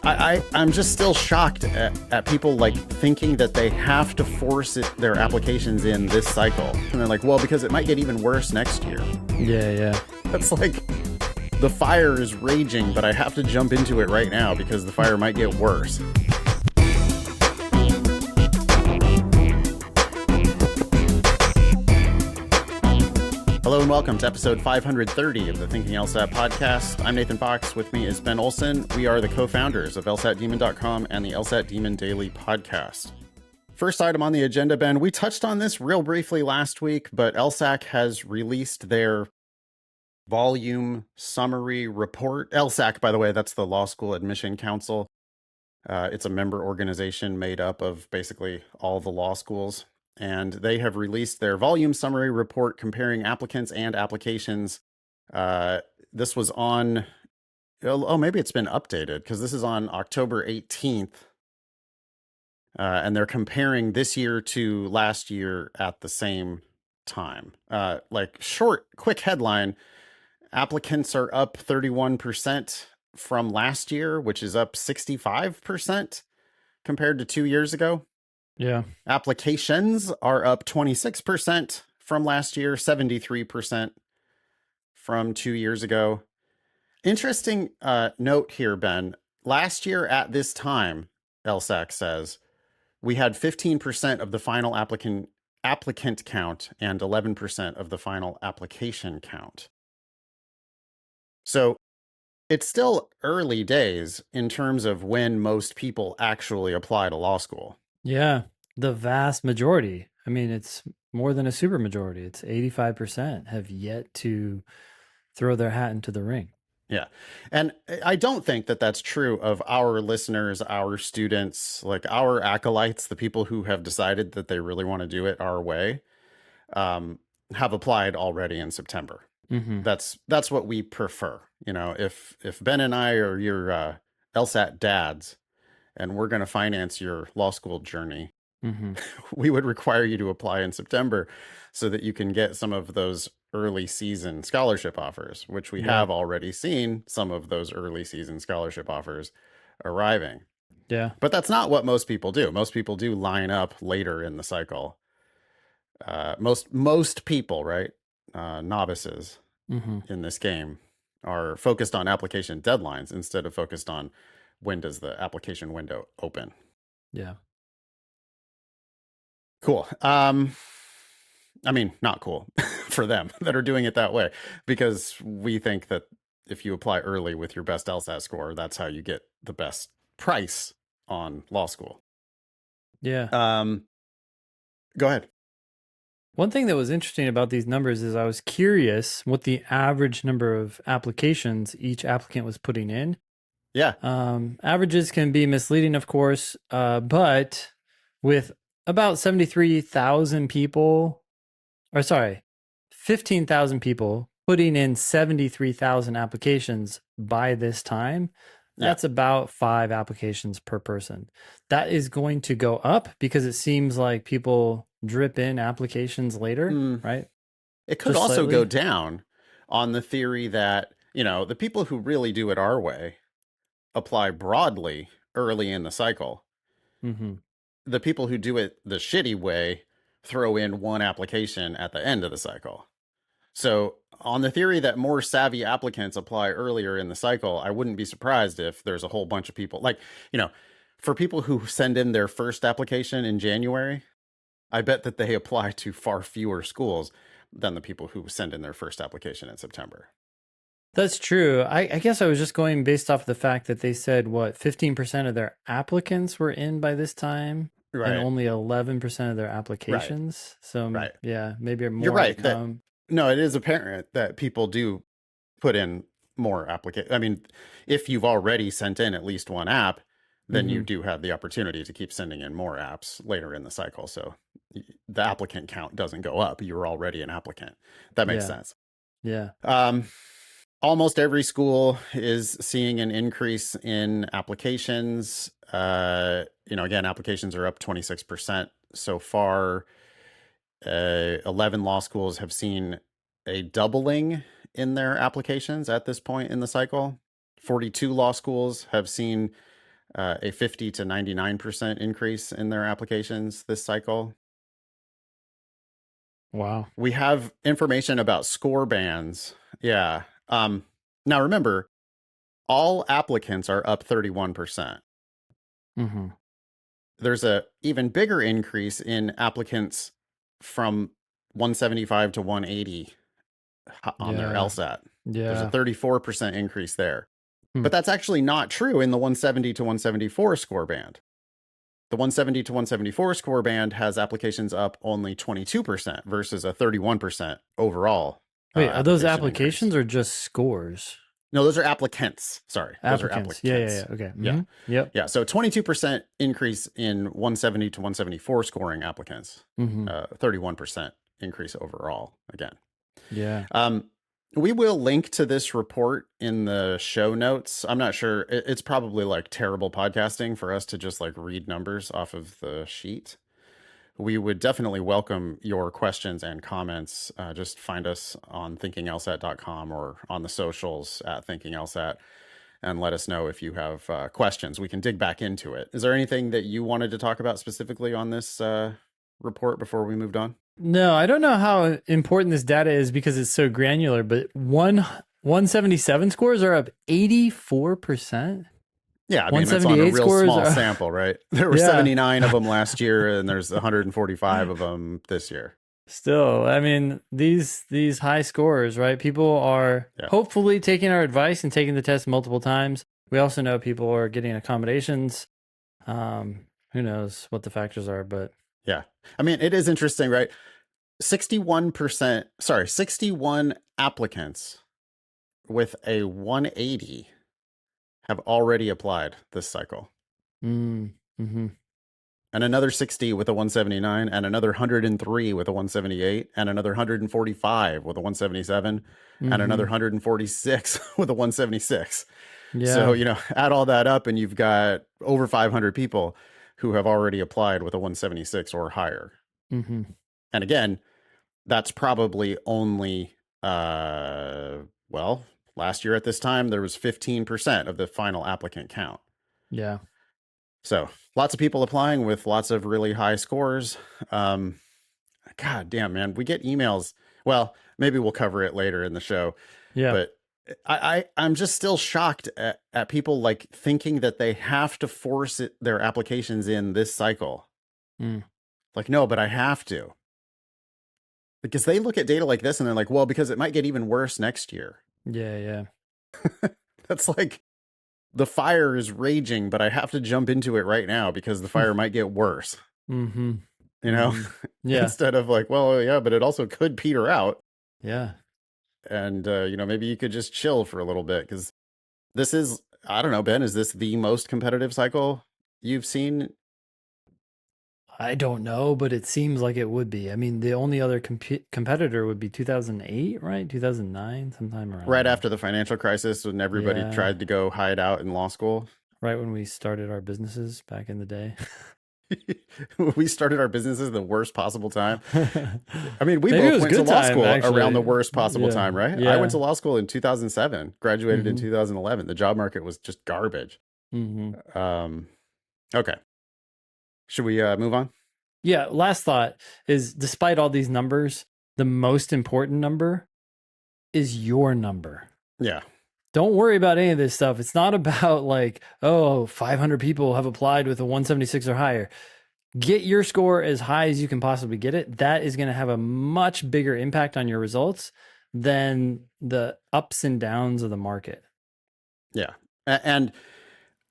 I'm just still shocked at people like thinking that they have to force their applications in this cycle. And they're like, well, because it might get even worse next year. Yeah. That's like, the fire is raging, but I have to jump into it right now because the fire might get worse. Hello and welcome to episode 530 of the Thinking LSAT podcast. I'm Nathan Fox. With me is Ben Olson. We are the co-founders of LSATdemon.com and the LSAT Demon Daily podcast. First item on the agenda, Ben, we touched on this real briefly last week, but LSAC has released their volume summary report. LSAC, by the way, that's the Law School Admission Council. It's a member organization made up of basically all the law schools. And they have released their volume summary report comparing applicants and applications. This was on, maybe it's been updated because this is on October 18th. And they're comparing this year to last year at the same time. Quick headline, applicants are up 31% from last year, which is up 65% compared to 2 years ago. Yeah. Applications are up 26% from last year, 73% from 2 years ago. Interesting note here, Ben. Last year at this time, LSAC says, we had 15% of the final applicant count and 11% of the final application count. So it's still early days in terms of when most people actually apply to law school. Yeah, the vast majority. I mean, it's more than a super majority. It's 85% have yet to throw their hat into the ring. Yeah. And I don't think that that's true of our listeners, our students, like our acolytes, the people who have decided that they really want to do it our way, have applied already in September. Mm-hmm. That's what we prefer. You know, if Ben and I are your LSAT dads, and we're going to finance your law school journey, mm-hmm. we would require you to apply in September so that you can get some of those early season scholarship offers, which we have already seen some of those early season scholarship offers arriving. Yeah. But that's not what most people do. Most people do line up later in the cycle. Most people, right? Novices in this game are focused on application deadlines instead of focused on when does the application window open? Yeah. Cool. I mean, not cool for them that are doing it that way, because we think that if you apply early with your best LSAT score, that's how you get the best price on law school. Yeah. Go ahead. One thing that was interesting about these numbers is I was curious what the average number of applications each applicant was putting in. Yeah. Averages can be misleading, of course, but with about 15,000 people putting in 73,000 applications by this time, that's about 5 applications per person. That is going to go up because it seems like people drip in applications later, right? It could also go down on the theory that, you know, the people who really do it our way apply broadly early in the cycle. Mm-hmm. The people who do it the shitty way throw in one application at the end of the cycle. So on the theory that more savvy applicants apply earlier in the cycle, I wouldn't be surprised if there's a whole bunch of people, like, you know, for people who send in their first application in January, I bet that they apply to far fewer schools than the people who send in their first application in September. That's true. I guess I was just going based off the fact that they said, 15% of their applicants were in by this time, right, and only 11% of their applications. Right. So, yeah, maybe more. You're right. No, it is apparent that people do put in more applications. I mean, if you've already sent in at least one app, then you do have the opportunity to keep sending in more apps later in the cycle. So the applicant count doesn't go up. You're already an applicant. That makes sense. Yeah. Almost every school is seeing an increase in applications. Again, applications are up 26% so far. 11 law schools have seen a doubling in their applications at this point in the cycle. 42 law schools have seen a 50 to 99% increase in their applications this cycle. Wow. We have information about score bands. Yeah. Now remember, all applicants are up 31%. Mm-hmm. There's a even bigger increase in applicants from 175 to 180 on their Yeah. LSAT. There's a Yeah. 34% increase there. Hmm. But that's actually not true in the 170 to 174 score band. The 170 to 174 score band has applications up only 22% versus a 31% overall Wait, are those application increase. applications or just scores? No, those are applicants. Sorry, those are Applicants. Yeah, yeah, applicants. yeah. Okay. Yeah. Mm-hmm. Yep. Yeah. So 22% increase in 170 to 174 scoring applicants, Mm-hmm. 31% increase overall again. Yeah. Um, we will link to this report in the show notes. I'm not sure. It's probably like terrible podcasting for us to just like read numbers off of the sheet. We would definitely welcome your questions and comments. Just find us on thinkinglsat.com or on the socials at thinkinglsat and let us know if you have questions. We can dig back into it. Is there anything that you wanted to talk about specifically on this report before we moved on? No, I don't know how important this data is because it's so granular, but 177 scores are up 84%. Yeah, I mean, it's on a 178 real scores small are, sample, right? There were yeah. 79 of them last year, and there's 145 of them this year. Still, I mean, these high scores, right? People are hopefully taking our advice and taking the test multiple times. We also know people are getting accommodations. Who knows what the factors are, but yeah. I mean, it is interesting, right? 61 applicants with a 180 have already applied this cycle. Mm-hmm. And another 60 with a 179, and another 103 with a 178, and another 145 with a 177, and another 146 with a 176. Yeah. So, you know, add all that up and you've got over 500 people who have already applied with a 176 or higher. Mm-hmm. And again, that's probably only, well, last year at this time, there was 15% of the final applicant count. Yeah. So lots of people applying with lots of really high scores. God damn, man, we get emails. Well, maybe we'll cover it later in the show. Yeah. But I'm just still shocked at people like thinking that they have to force their applications in this cycle. Like, no, but I have to. Because they look at data like this and they're like, well, because it might get even worse next year. Yeah. That's like the fire is raging, but I have to jump into it right now because the fire might get worse. Mm-hmm. You know? Yeah. Instead of like, well, yeah, but it also could peter out. Yeah. And, you know, maybe you could just chill for a little bit because this is, I don't know, Ben, is this the most competitive cycle you've seen? I don't know, but it seems like it would be. I mean, the only other competitor would be 2008, right? 2009, sometime around right there. After the financial crisis when everybody tried to go hide out in law school. Right when we started our businesses back in the day. We started our businesses the worst possible time. I mean, we both went to law school around the worst possible time, right? Yeah. I went to law school in 2007, graduated in 2011. The job market was just garbage. Okay. Should we move on? Yeah. Last thought is, despite all these numbers, the most important number is your number. Yeah. Don't worry about any of this stuff. It's not about like, oh, 500 people have applied with a 176 or higher. Get your score as high as you can possibly get it. That is going to have a much bigger impact on your results than the ups and downs of the market. Yeah. And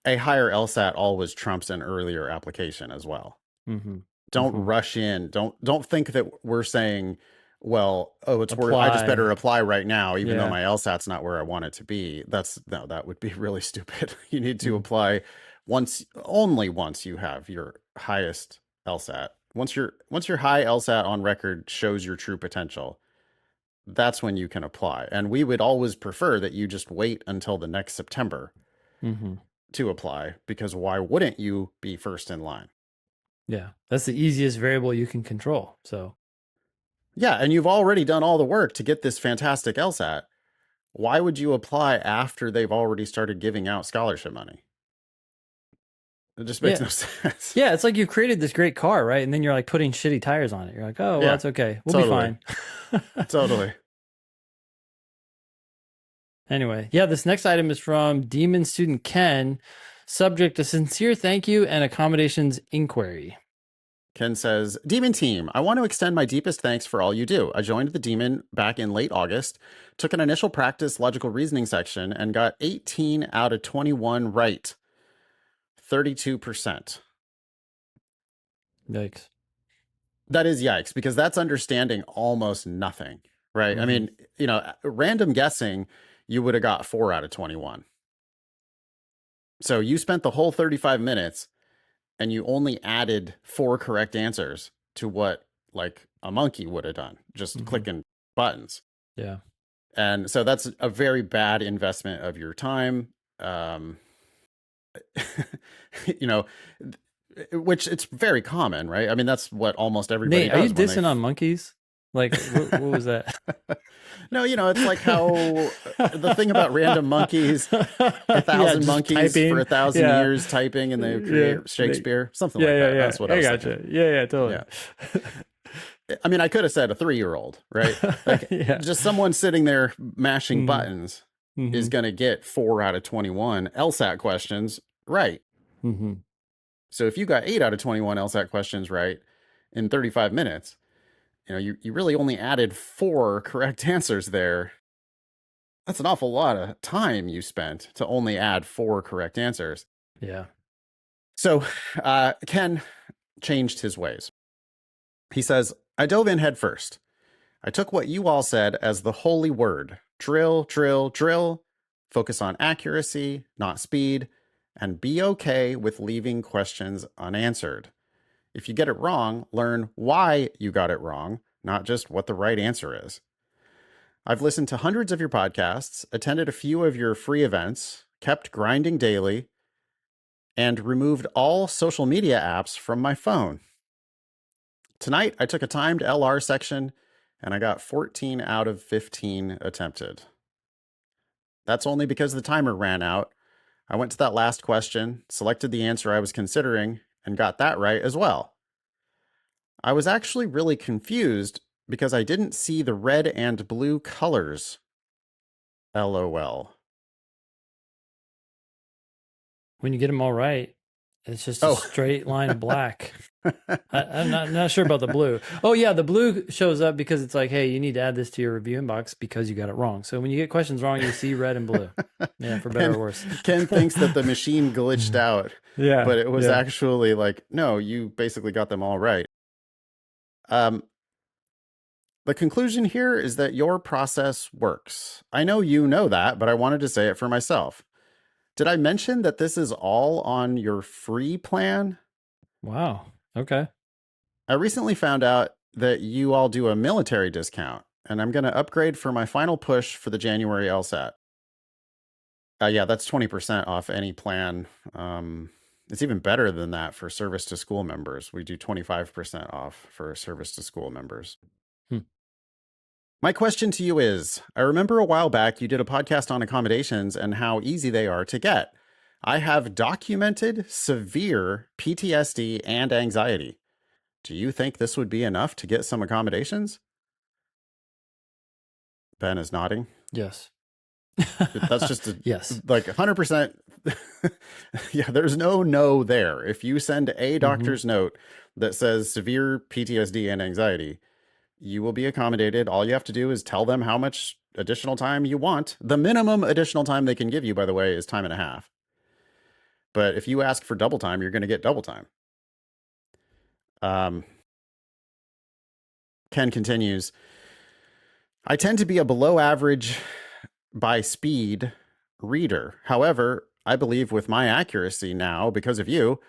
a higher LSAT always trumps an earlier application as well. Don't rush in. Don't think that we're saying, well, oh, it's worth, I just better apply right now, even though my LSAT's not where I want it to be. That would be really stupid. You need to apply only once you have your highest LSAT. Once your high LSAT on record shows your true potential, that's when you can apply. And we would always prefer that you just wait until the next September to apply, because why wouldn't you be first in line? Yeah, that's the easiest variable you can control. So yeah, and you've already done all the work to get this fantastic LSAT. Why would you apply after they've already started giving out scholarship money? It just makes Yeah. no sense. Yeah, it's like you created this great car, right? And then you're like putting shitty tires on it. You're like, oh, well, Yeah, it's okay. We'll be totally. fine. Totally. Anyway, yeah, this next item is from Demon Student Ken. Subject: a sincere thank you and accommodations inquiry. Ken says, Demon Team, I want to extend my deepest thanks for all you do. I joined the Demon back in late August, took an initial practice logical reasoning section, and got 18 out of 21 right. 32%. Yikes. That is yikes, because that's understanding almost nothing, right? I mean, random guessing, you would have got 4 out of 21. So you spent the whole 35 minutes and you only added 4 correct answers to what like a monkey would have done, just clicking buttons. Yeah. And so that's a very bad investment of your time. Which it's very common, right? I mean, that's what almost everybody Nate, does. are you dissing on monkeys? Like, what was that? No, it's like how the thing about random monkeys, 1,000 monkeys typing. for 1,000 years typing, and they create Shakespeare, something like that. That's what I was gotcha. thinking. Yeah, totally. Yeah. I mean, I could have said a 3-year-old, right? Like just someone sitting there mashing buttons is going to get 4 out of 21 LSAT questions right. So if you got 8 out of 21 LSAT questions right in 35 minutes, you really only added 4 correct answers there. That's an awful lot of time you spent to only add 4 correct answers. Yeah. So Ken changed his ways. He says, I dove in head first. I took what you all said as the holy word. Drill, drill, drill. Focus on accuracy, not speed. And be okay with leaving questions unanswered. If you get it wrong, learn why you got it wrong, not just what the right answer is. I've listened to hundreds of your podcasts, attended a few of your free events, kept grinding daily, and removed all social media apps from my phone. Tonight, I took a timed LR section, and I got 14 out of 15 attempted. That's only because the timer ran out. I went to that last question, selected the answer I was considering, and got that right as well. I was actually really confused because I didn't see the red and blue colors. LOL. When you get them all right, it's just a straight line of black. I'm not sure about the blue. Oh, yeah, the blue shows up because it's like, hey, you need to add this to your review inbox because you got it wrong. So when you get questions wrong, you see red and blue. Yeah, for better or worse. Ken thinks that the machine glitched out. Yeah. But it was actually like, no, you basically got them all right. The conclusion here is that your process works. I know you know that, but I wanted to say it for myself. Did I mention that this is all on your free plan? Wow. Okay. I recently found out that you all do a military discount, and I'm going to upgrade for my final push for the January LSAT. Yeah, that's 20% off any plan. It's even better than that for service to school members. We do 25% off for service to school members. My question to you is, I remember a while back you did a podcast on accommodations and how easy they are to get. I have documented severe PTSD and anxiety. Do you think this would be enough to get some accommodations? Ben is nodding. Yes. That's just yes. Like 100%. Yeah, there's no there. If you send a doctor's note that says severe PTSD and anxiety, you will be accommodated. All you have to do is tell them how much additional time you want. The minimum additional time they can give you, by the way, is time and a half. But if you ask for double time, you're going to get double time. Ken continues, I tend to be a below average by speed reader. However, I believe with my accuracy now, because of you,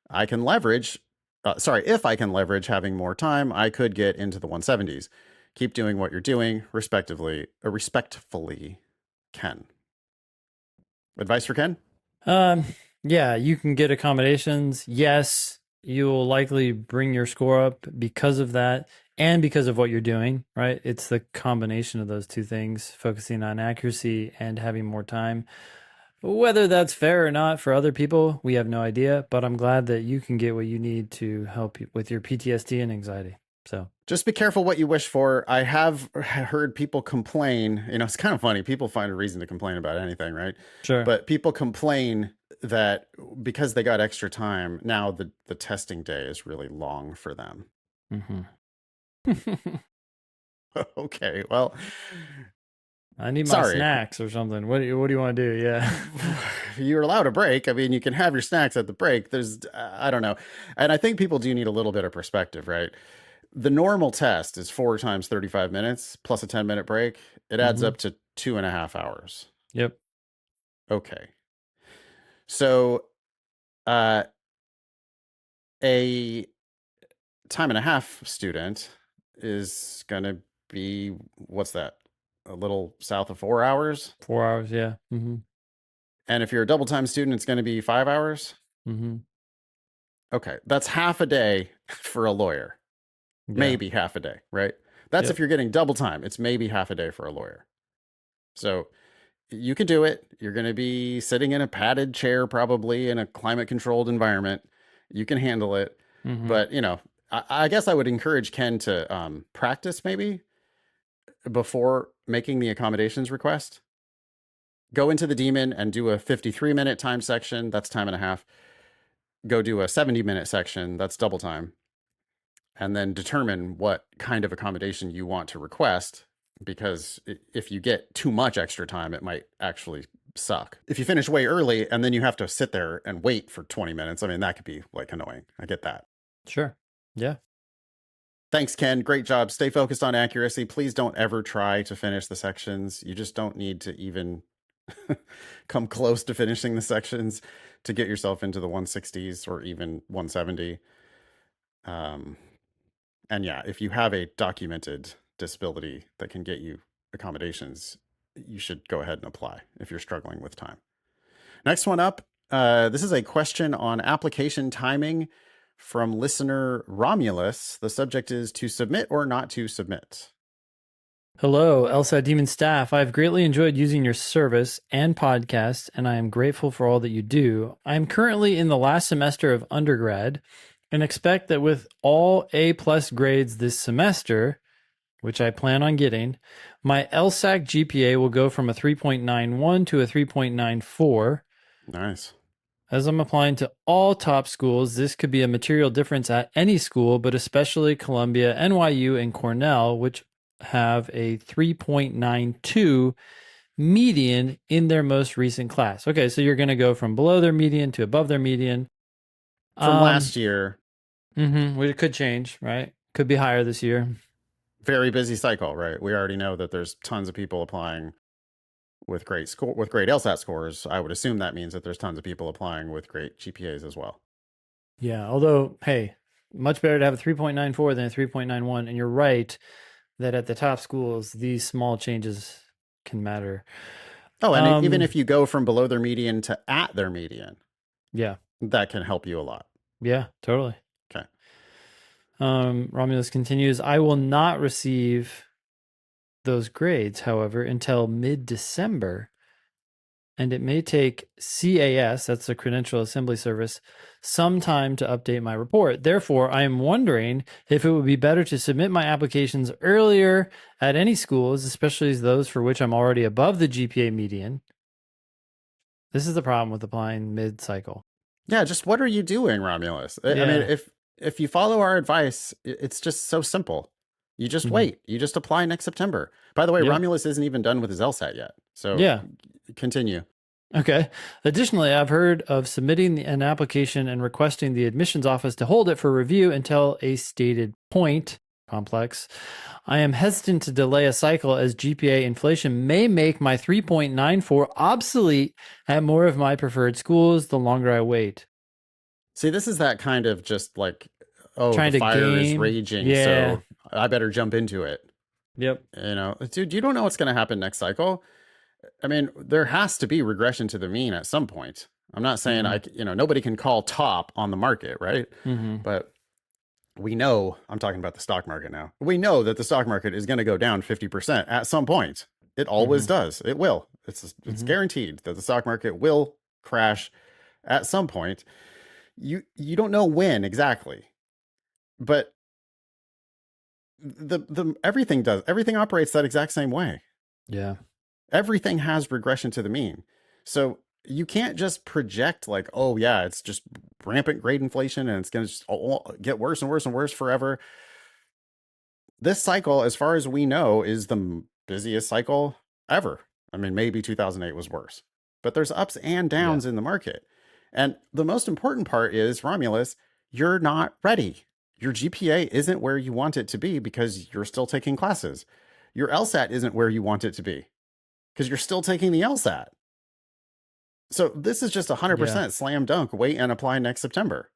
I can leverage if I can leverage having more time, I could get into the 170s. Keep doing what you're doing, respectfully, Ken. Advice for Ken? Yeah, you can get accommodations. Yes, you will likely bring your score up because of that and because of what you're doing, right? It's the combination of those two things, focusing on accuracy and having more time. Whether that's fair or not for other people, we have no idea, but I'm glad that you can get what you need to help you with your PTSD and anxiety. So Just be careful what you wish for. I have heard people complain. It's kind of funny. People find a reason to complain about anything, right? sure. But people complain that because they got extra time, now the testing day is really long for them. hmm Okay, well, I need my sorry. snacks or something. What do you want to do? Yeah. You're allowed a break. I mean, you can have your snacks at the break. I don't know. And I think people do need a little bit of perspective, right? The normal test is 4 times 35 minutes plus a 10-minute break. It adds hmm up to 2.5 hours. Yep. Okay. So, uh, a time and a half student is going to be, what's that? A little south of 4 hours. 4 hours. Yeah. And if you're a double time student, it's going to be 5 hours. hmm Okay. That's half a day for a lawyer. Yeah. Maybe half a day, right? That's if Yep. you're getting double time. It's maybe half a day for a lawyer. So you can do it. You're going to be sitting in a padded chair, probably in a climate controlled environment. You can handle it. hmm But, I guess I would encourage Ken to practice maybe before making the accommodations request. Go into the daemon and do a 53-minute time section. That's time and a half. Go do a 70-minute section. That's double time. And then determine what kind of accommodation you want to request, because if you get too much extra time, it might actually suck. If you finish way early and then you have to sit there and wait for 20 minutes, I mean, that could be like annoying. I get that. Sure. Yeah. Thanks, Ken. Great job. Stay focused on accuracy. Please don't ever try to finish the sections. You just don't need to even come close to finishing the sections to get yourself into the 160s or even 170. And yeah, if you have a documented disability that can get you accommodations, you should go ahead and apply if you're struggling with time. Next one up. This is a question on application timing from listener Romulus. The subject is to submit or not to submit. Hello, LSAT Demon staff. I've greatly enjoyed using your service and podcast, and I am grateful for all that you do. I am currently in the last semester of undergrad and expect that with all A+ grades this semester, which I plan on getting, my LSAC GPA will go from a 3.91 to a 3.94. Nice. As I'm applying to all top schools, this could be a material difference at any school, but especially Columbia, NYU, and Cornell, which have a 3.92 median in their most recent class. Okay, so you're going to go from below their median to above their median. From last year. Well, it could change, right? Could be higher this year. Very busy cycle, right? We already know that there's tons of people applying with great LSAT scores. I would assume that means that there's tons of people applying with great GPAs as well. Yeah, although, hey, much better to have a 3.94 than a 3.91. And you're right that at the top schools, these small changes can matter. Oh, and even if you go from below their median to at their median, yeah, that can help you a lot. Yeah, totally. Okay. Romulus continues, I will not receive those grades, however, until mid-December, and it may take CAS, that's the Credential Assembly Service, some time to update my report. Therefore, I am wondering if it would be better to submit my applications earlier at any schools, especially those for which I'm already above the GPA median. This is the problem with applying mid-cycle. Yeah, just what are you doing, Romulus? I mean, if you follow our advice, it's just so simple. You just wait. You just apply next September. By the way, Romulus isn't even done with his LSAT yet. So continue. Okay. Additionally, I've heard of submitting an application and requesting the admissions office to hold it for review until a stated point. Complex. I am hesitant to delay a cycle as GPA inflation may make my 3.94 obsolete at more of my preferred schools the longer I wait. See, this is that kind of just like, oh, Trying the to fire is game. raging, Yeah. so I better jump into it. Yep. Dude, you don't know what's going to happen next cycle. I mean, there has to be regression to the mean at some point. I'm not saying nobody can call top on the market, right? But we know, I'm talking about the stock market now. We know that the stock market is going to go down 50% at some point. It always does. It will. It's Hmm. guaranteed that the stock market will crash at some point. You don't know when exactly, but the everything operates that exact same way. Yeah. Everything has regression to the mean. So you can't just project like, oh yeah, it's just rampant grade inflation and it's going to just get worse and worse and worse forever. This cycle, as far as we know, is the busiest cycle ever. I mean, maybe 2008 was worse, but there's ups and Yeah. downs in the market. And the most important part is, Romulus, you're not ready. Your GPA isn't where you want it to be because you're still taking classes. Your LSAT isn't where you want it to be because you're still taking the LSAT. So this is just Yeah. 100% slam dunk. Wait and apply next September.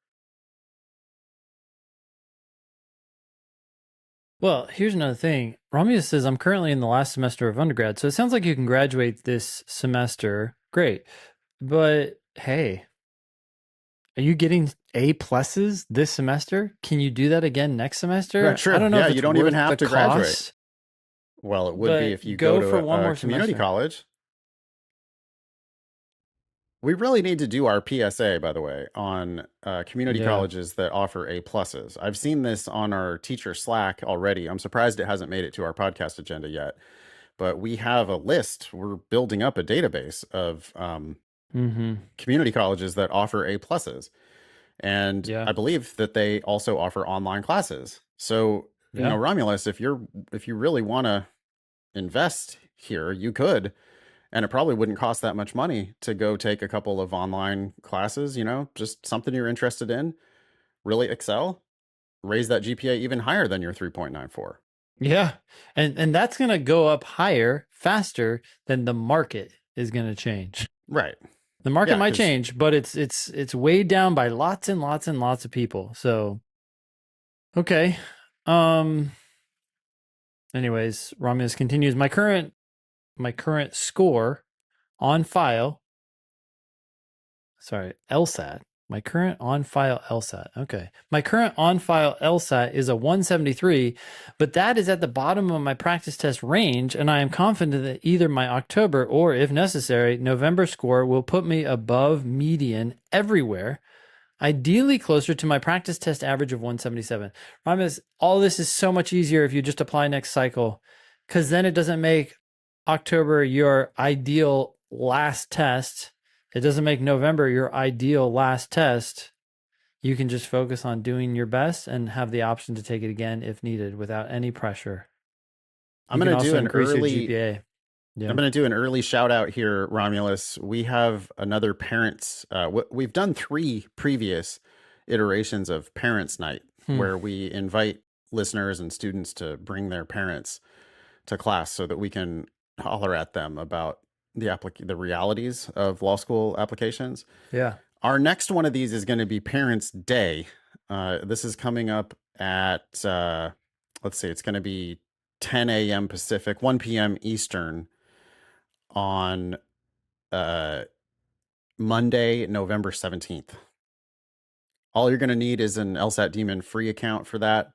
Well, here's another thing. Romulus says, I'm currently in the last semester of undergrad. So it sounds like you can graduate this semester. Great. But hey, are you getting A pluses this semester? Can you do that again next Yeah, semester? I true. don't know Yeah, if you it's don't even worth have the to graduate. cost, Well, it would be if you but go go for to one a more community semester. college. We really need to do our PSA, by the way, on community Yeah. colleges that offer A pluses. I've seen this on our teacher Slack already. I'm surprised it hasn't made it to our podcast agenda yet, but we have a list. We're building up a database of Mm-hmm. community colleges that offer A pluses. And Yeah. I believe that they also offer online classes. So, Yeah. Romulus, if you really want to invest here, you could, and it probably wouldn't cost that much money to go take a couple of online classes, just something you're interested in, really excel, raise that GPA even higher than your 3.94. Yeah. And that's gonna go up higher faster than the market is gonna change. Right. The market Yeah, might cuz change, but it's weighed down by lots and lots and lots of people. So okay. Um anyways, Romulus continues. My current score on file. Sorry, LSAT. My current on file LSAT. Okay. My current on file LSAT is a 173, but that is at the bottom of my practice test range, and I am confident that either my October or, if necessary, November score will put me above median everywhere, ideally closer to my practice test average of 177. Problem is, all this is so much easier if you just apply next cycle, because then it doesn't make October your ideal last test. It doesn't make November your ideal last test. You can just focus on doing your best and have the option to take it again if needed without any pressure. I'm You going can to do also an increase your early GPA. I'm Yeah. going to do an early shout out here, Romulus. We have another parents. We've done 3 previous iterations of Parents Night Hmm. where we invite listeners and students to bring their parents to class so that we can holler at them about the realities of law school applications. Yeah. Our next one of these is going to be Parents Day. This is coming up at let's see, it's going to be 10 a.m. Pacific, 1 p.m. Eastern on uh, Monday, November 17th. All you're going to need is an LSAT Demon free account for that.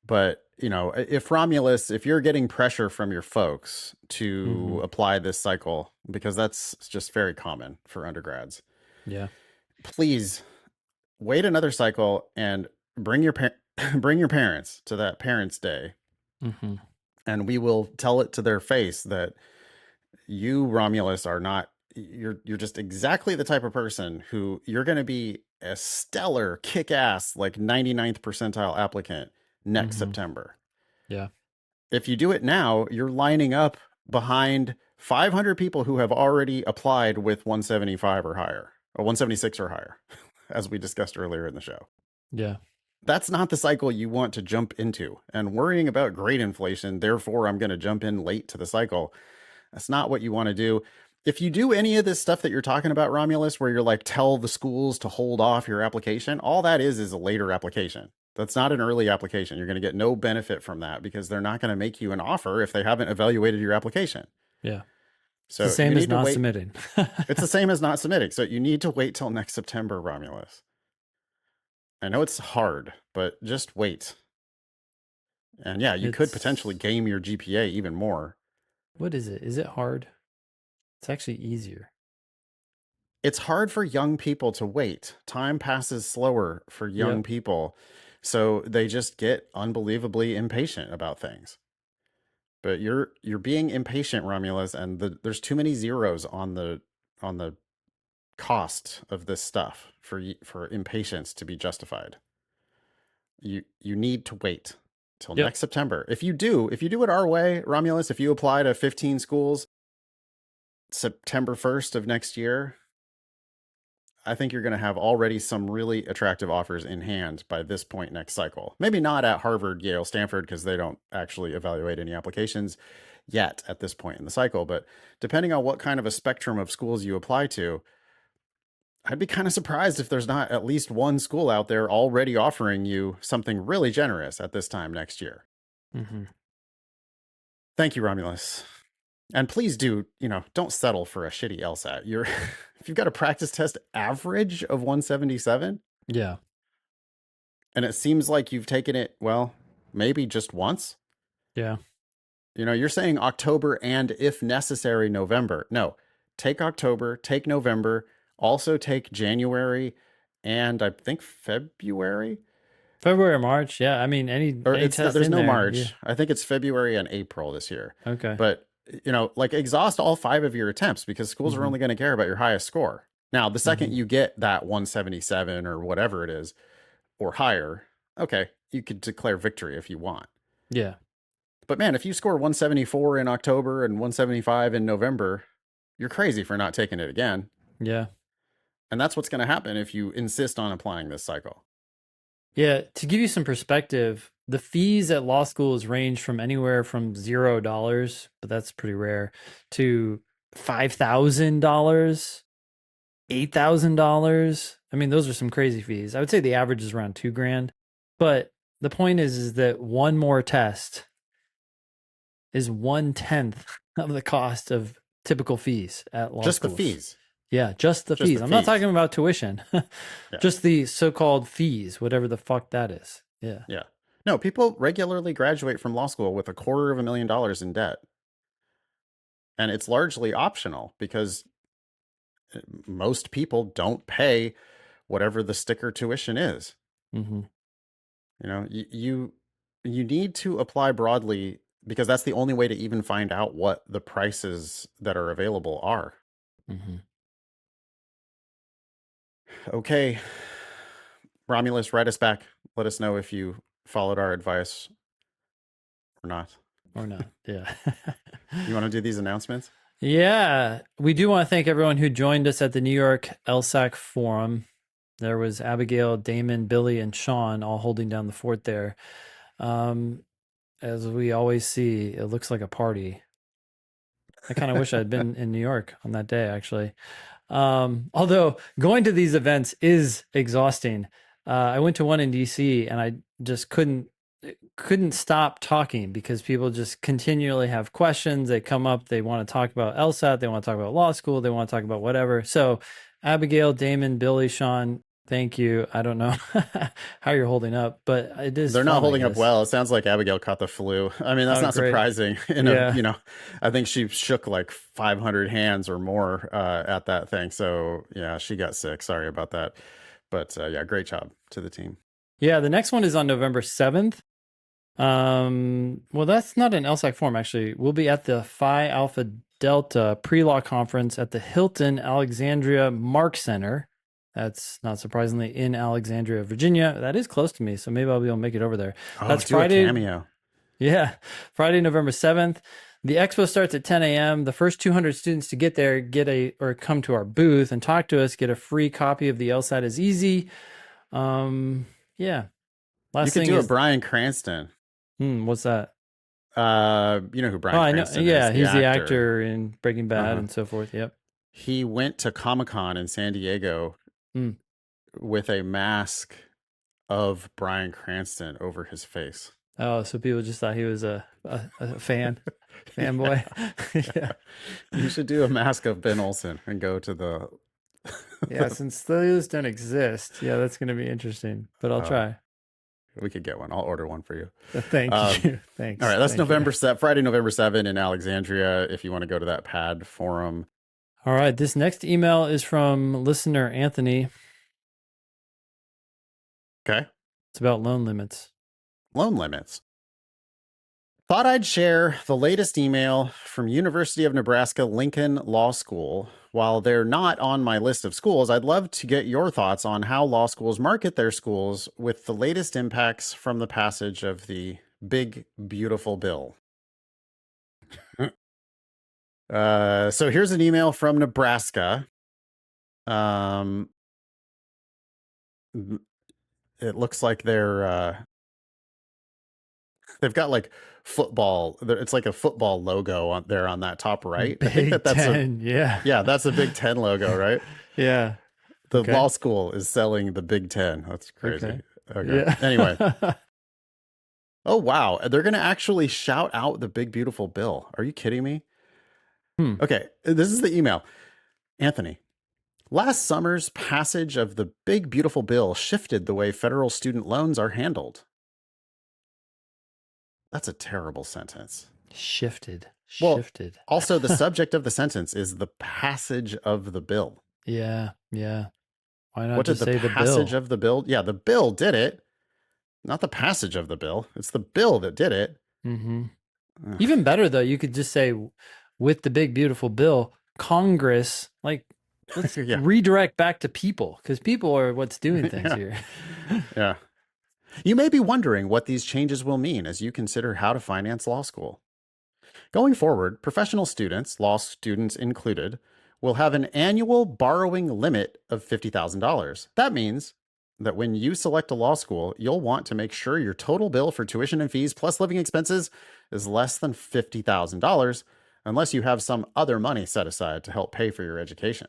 But, if Romulus, if you're getting pressure from your folks to Mm-hmm. apply this cycle, because that's just very common for undergrads, Yeah. please wait another cycle and bring your bring your parents to that Parents' Day, Mm-hmm. and we will tell it to their face that you, Romulus, are not. You're just exactly the type of person who you're going to be a stellar, kick-ass, like 99th percentile applicant next Mm-hmm. September. Yeah. If you do it now, you're lining up behind 500 people who have already applied with 175 or higher, or 176 or higher, as we discussed earlier in the show. Yeah. That's not the cycle you want to jump into. And worrying about grade inflation, therefore I'm going to jump in late to the cycle. That's not what you want to do. If you do any of this stuff that you're talking about, Romulus, where you're like, tell the schools to hold off your application, all that is a later application. That's not an early application. You're going to get no benefit from that because they're not going to make you an offer if they haven't evaluated your application. Yeah. It's the So you same as need to not wait. submitting. It's the same as not submitting. So you need to wait till next September, Romulus. I know it's hard, but just wait. And yeah, you could potentially It's game your GPA even more. what is it? Is it hard? It's actually easier. It's hard for young people to wait. Time passes slower for young Yep. people. So they just get unbelievably impatient about things. But you're being impatient, Romulus, and there's too many zeros on the cost of this stuff for impatience to be justified. You need to wait till Yep. next September. If you do it our way, Romulus, if you apply to 15 schools September 1st of next year, I think you're going to have already some really attractive offers in hand by this point next cycle. Maybe not at Harvard, Yale, Stanford, because they don't actually evaluate any applications yet at this point in the cycle. But depending on what kind of a spectrum of schools you apply to, I'd be kind of surprised if there's not at least one school out there already offering you something really generous at this time next year. Mm-hmm. Thank you, Romulus. And please do, don't settle for a shitty LSAT. If you've got a practice test average of 177, Yeah. and it seems like you've taken it, well, maybe just once. Yeah. You're saying October and if necessary, November. No, take October, take November, also take January, and I think February. February or March. Yeah. I mean, any It's not, test there's in no there. March. Yeah. I think it's February and April this year. Okay. But, like exhaust all 5 of your attempts because schools are only going to care about your highest score. Now, the second you get that 177 or whatever it is or higher, okay, you could declare victory if you want. Yeah. But man, if you score 174 in October and 175 in November, you're crazy for not taking it again. Yeah. And that's what's going to happen if you insist on applying this cycle. Yeah. To give you some perspective, the fees at law schools range from anywhere from $0, but that's pretty rare, to $5,000, $8,000. I mean, those are some crazy fees. I would say the average is around $2,000. But the point is that one more test is 1/10 of the cost of typical fees at law Just schools. the fees. Yeah, just the Just fees. the I'm not fees. talking about tuition. Yeah. Just the so-called fees, whatever the fuck that is. Yeah. Yeah. No, people regularly graduate from law school with $250,000 in debt. And it's largely optional because most people don't pay whatever the sticker tuition is. Mm-hmm. You need to apply broadly because that's the only way to even find out what the prices that are available are. Mm-hmm. Okay, Romulus, write us back. Let us know if you followed our advice or not. Or not. Yeah. You want to do these announcements? Yeah. We do want to thank everyone who joined us at the New York LSAC Forum. There was Abigail, Damon, Billy, and Sean all holding down the fort there. As we always see, it looks like a party. I kind of wish I'd been in New York on that day, actually. Although going to these events is exhausting. I went to one in DC and I just couldn't stop talking because people just continually have questions. They come up, they want to talk about LSAT, they want to talk about law school, they want to talk about whatever. So Abigail, Damon, Billy, Sean, thank you. I don't know how you're holding up, but it is. They're not holding up well. It sounds like Abigail caught the flu. I mean, that's not great. surprising. I think she shook like 500 hands or more at that thing. So yeah, she got sick. Sorry about that. But yeah, great job to the team. Yeah, the next one is on November 7th. Well, that's not an LSAC forum, actually. We'll be at the Phi Alpha Delta pre-law conference at the Hilton Alexandria Mark Center. That's not surprisingly in Alexandria, Virginia. That is close to me, so maybe I'll be able to make it over there. That's Friday. A cameo. Yeah, Friday, November 7th. The expo starts at 10 a.m. The first 200 students to get there come to our booth and talk to us, get a free copy of the LSAT is easy. Yeah. You could do a Brian Cranston. What's that? You know who Brian Cranston is? Yeah, he's the actor in Breaking Bad and so forth. Yep. He went to Comic-Con in San Diego with a mask of Brian Cranston over his face. Oh, so people just thought he was a fanboy. Yeah. You should do a mask of Ben Olsen and go to the. Yeah, since those don't exist, yeah, that's going to be interesting. But I'll try. We could get one. I'll order one for you. Thank you. Thanks. All right, that's Friday, November 7 in Alexandria. If you want to go to that PAD forum, All right. This next email is from listener Anthony. Okay. It's about loan limits. Loan limits. Thought I'd share the latest email from University of Nebraska Lincoln Law School. While they're not on my list of schools, I'd love to get your thoughts on how law schools market their schools with the latest impacts from the passage of the Big Beautiful Bill. So here's an email from Nebraska. It looks like they've got like football. It's like a football logo on there on that top right. I think Big that's Ten, yeah. that's a Big Ten logo, right? Yeah. The Okay. law school is selling the Big Ten. That's crazy. Okay. Yeah. Anyway. Oh, wow. They're going to actually shout out the Big Beautiful Bill. Are you kidding me? Okay. This is the email. Anthony, last summer's passage of the Big Beautiful Bill shifted the way federal student loans are handled. That's a terrible sentence. Shifted. Well, also, the subject of the sentence is the passage of the bill. Yeah. Yeah. Why not What did just say the passage bill? of the bill? Yeah, the bill did it. Not the passage of the bill. It's the bill that did it. Mm-hmm. Even better, though, you could just say, with the Big Beautiful Bill, Congress, like, let's redirect back to people, because people are what's doing things here. Yeah. You may be wondering what these changes will mean as you consider how to finance law school. Going forward, professional students, law students included, will have an annual borrowing limit of $50,000. That means that when you select a law school, you'll want to make sure your total bill for tuition and fees plus living expenses is less than $50,000, unless you have some other money set aside to help pay for your education.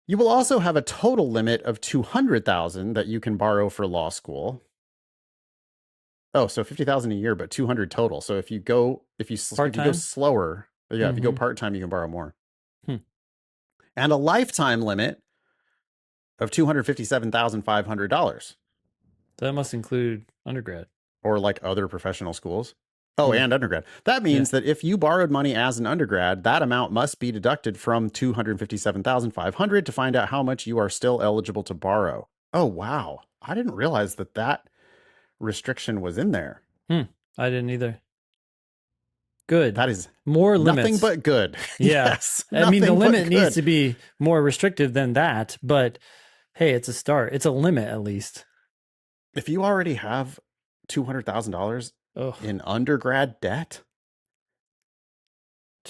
You will also have a total limit of $200,000 that you can borrow for law school. Oh, so $50,000 a year, but $200,000 total. So if you go slower, if you go part-time, you can borrow more. And a lifetime limit of $257,500. That must include undergrad. Or like other professional schools. Oh, and undergrad. That means that if you borrowed money as an undergrad, that amount must be deducted from $257,500 to find out how much you are still eligible to borrow. Oh, wow. I didn't realize that restriction was in there. I didn't either. Good. That is more limits. Nothing but good. Yeah. Yes. I mean, the limit needs to be more restrictive than that, but hey, it's a start. It's a limit at least. If you already have $200,000 in undergrad debt,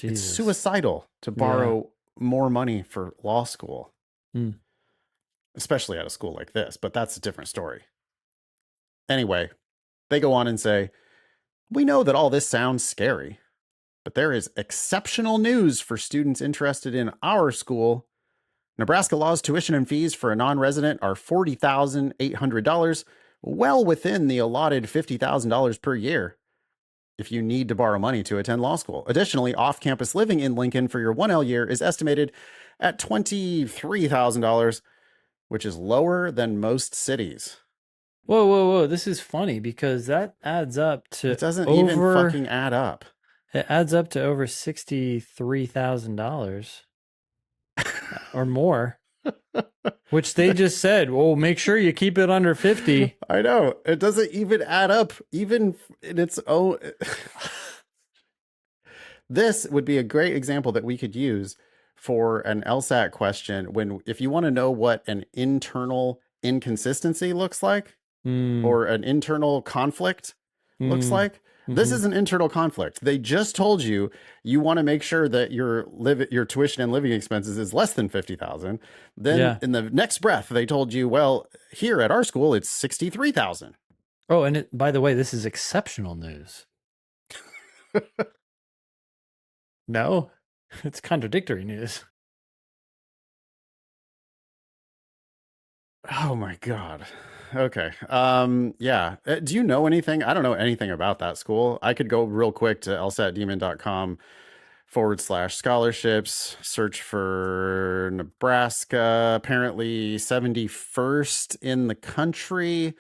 it's suicidal to borrow more money for law school, especially at a school like this, but that's a different story. Anyway, they go on and say, we know that all this sounds scary, but there is exceptional news for students interested in our school. Nebraska Law's tuition and fees for a non-resident are $40,800, well within the allotted $50,000 per year if you need to borrow money to attend law school. Additionally, off-campus living in Lincoln for your 1L year is estimated at $23,000, which is lower than most cities. Whoa. This is funny because that adds up to It doesn't even fucking add up. It adds up to over $63,000 or more, which they just said, well, make sure you keep it under 50. I know. It doesn't even add up, even in its own. This would be a great example that we could use for an LSAT question if you want to know what an internal inconsistency looks like or an internal conflict looks like. This is an internal conflict. They just told you want to make sure that your tuition and living expenses is less than $50,000. Then in the next breath, they told you, well, here at our school, it's $63,000. Oh, and by the way, this is exceptional news. No, it's contradictory news. Oh my God. Okay. Yeah. Do you know anything? I don't know anything about that school. I could go real quick to lsatdemon.com/scholarships, search for Nebraska, apparently 71st in the country.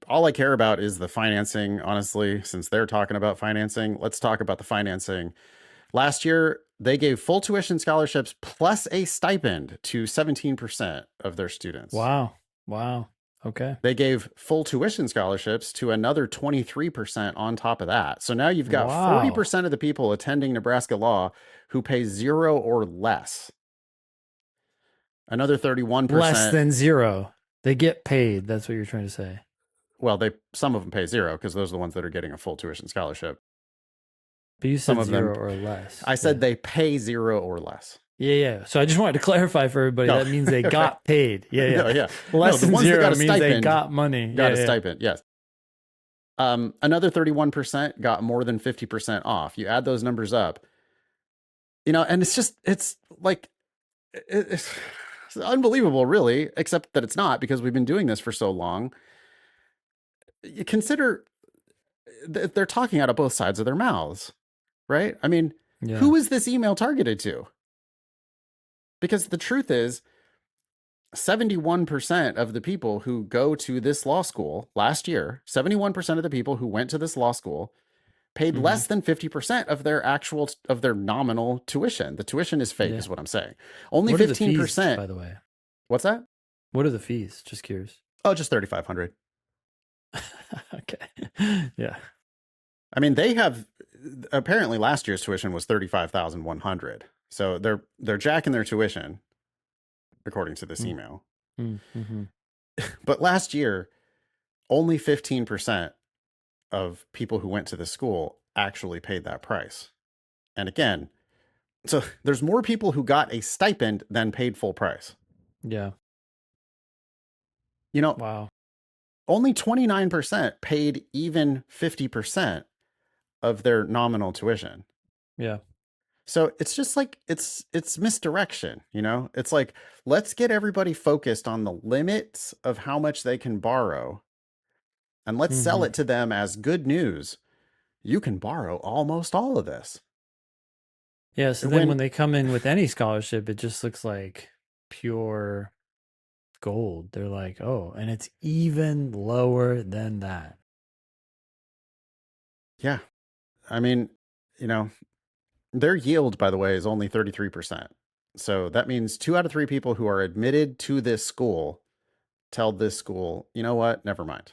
All I care about is the financing, honestly, since they're talking about financing. Let's talk about the financing. Last year, they gave full tuition scholarships plus a stipend to 17% of their students. Wow. Okay. They gave full tuition scholarships to another 23% on top of that. So now you've got 40% of the people attending Nebraska Law who pay 0 or less. Another 31%. Less than 0. They get paid. That's what you're trying to say. Well, some of them pay 0 because those are the ones that are getting a full tuition scholarship. But you said 0 or less. I said they pay 0 or less. Yeah. So I just wanted to clarify for everybody. No. That means they got paid. Yeah. Less than 0 means they got money. Got a stipend, yes. Another 31% got more than 50% off. You add those numbers up, and it's unbelievable, really, except that it's not, because we've been doing this for so long. You consider they're talking out of both sides of their mouths, right? I mean, Who is this email targeted to? Because the truth is, 71% of the people who go to this law school last year, 71% of the people who went to this law school paid less than 50% of their nominal tuition. The tuition is fake, is what I'm saying. Only 15%. By the way, what's that? What are the fees? Just curious. Oh, just $3,500. Okay. Yeah. I mean, they have apparently last year's tuition was $35,100. So they're jacking their tuition, according to this email. Mm-hmm. But last year, only 15% of people who went to the school actually paid that price. And again, so there's more people who got a stipend than paid full price. Yeah. Wow. Only 29% paid even 50% of their nominal tuition. Yeah. So it's just like, it's misdirection, It's like, let's get everybody focused on the limits of how much they can borrow, and let's sell it to them as good news. You can borrow almost all of this. Yeah, so then when they come in with any scholarship, it just looks like pure gold. They're like, oh, and it's even lower than that. Yeah. I mean, their yield, by the way, is only 33%. So that means 2 out of 3 people who are admitted to this school tell this school, you know what, never mind.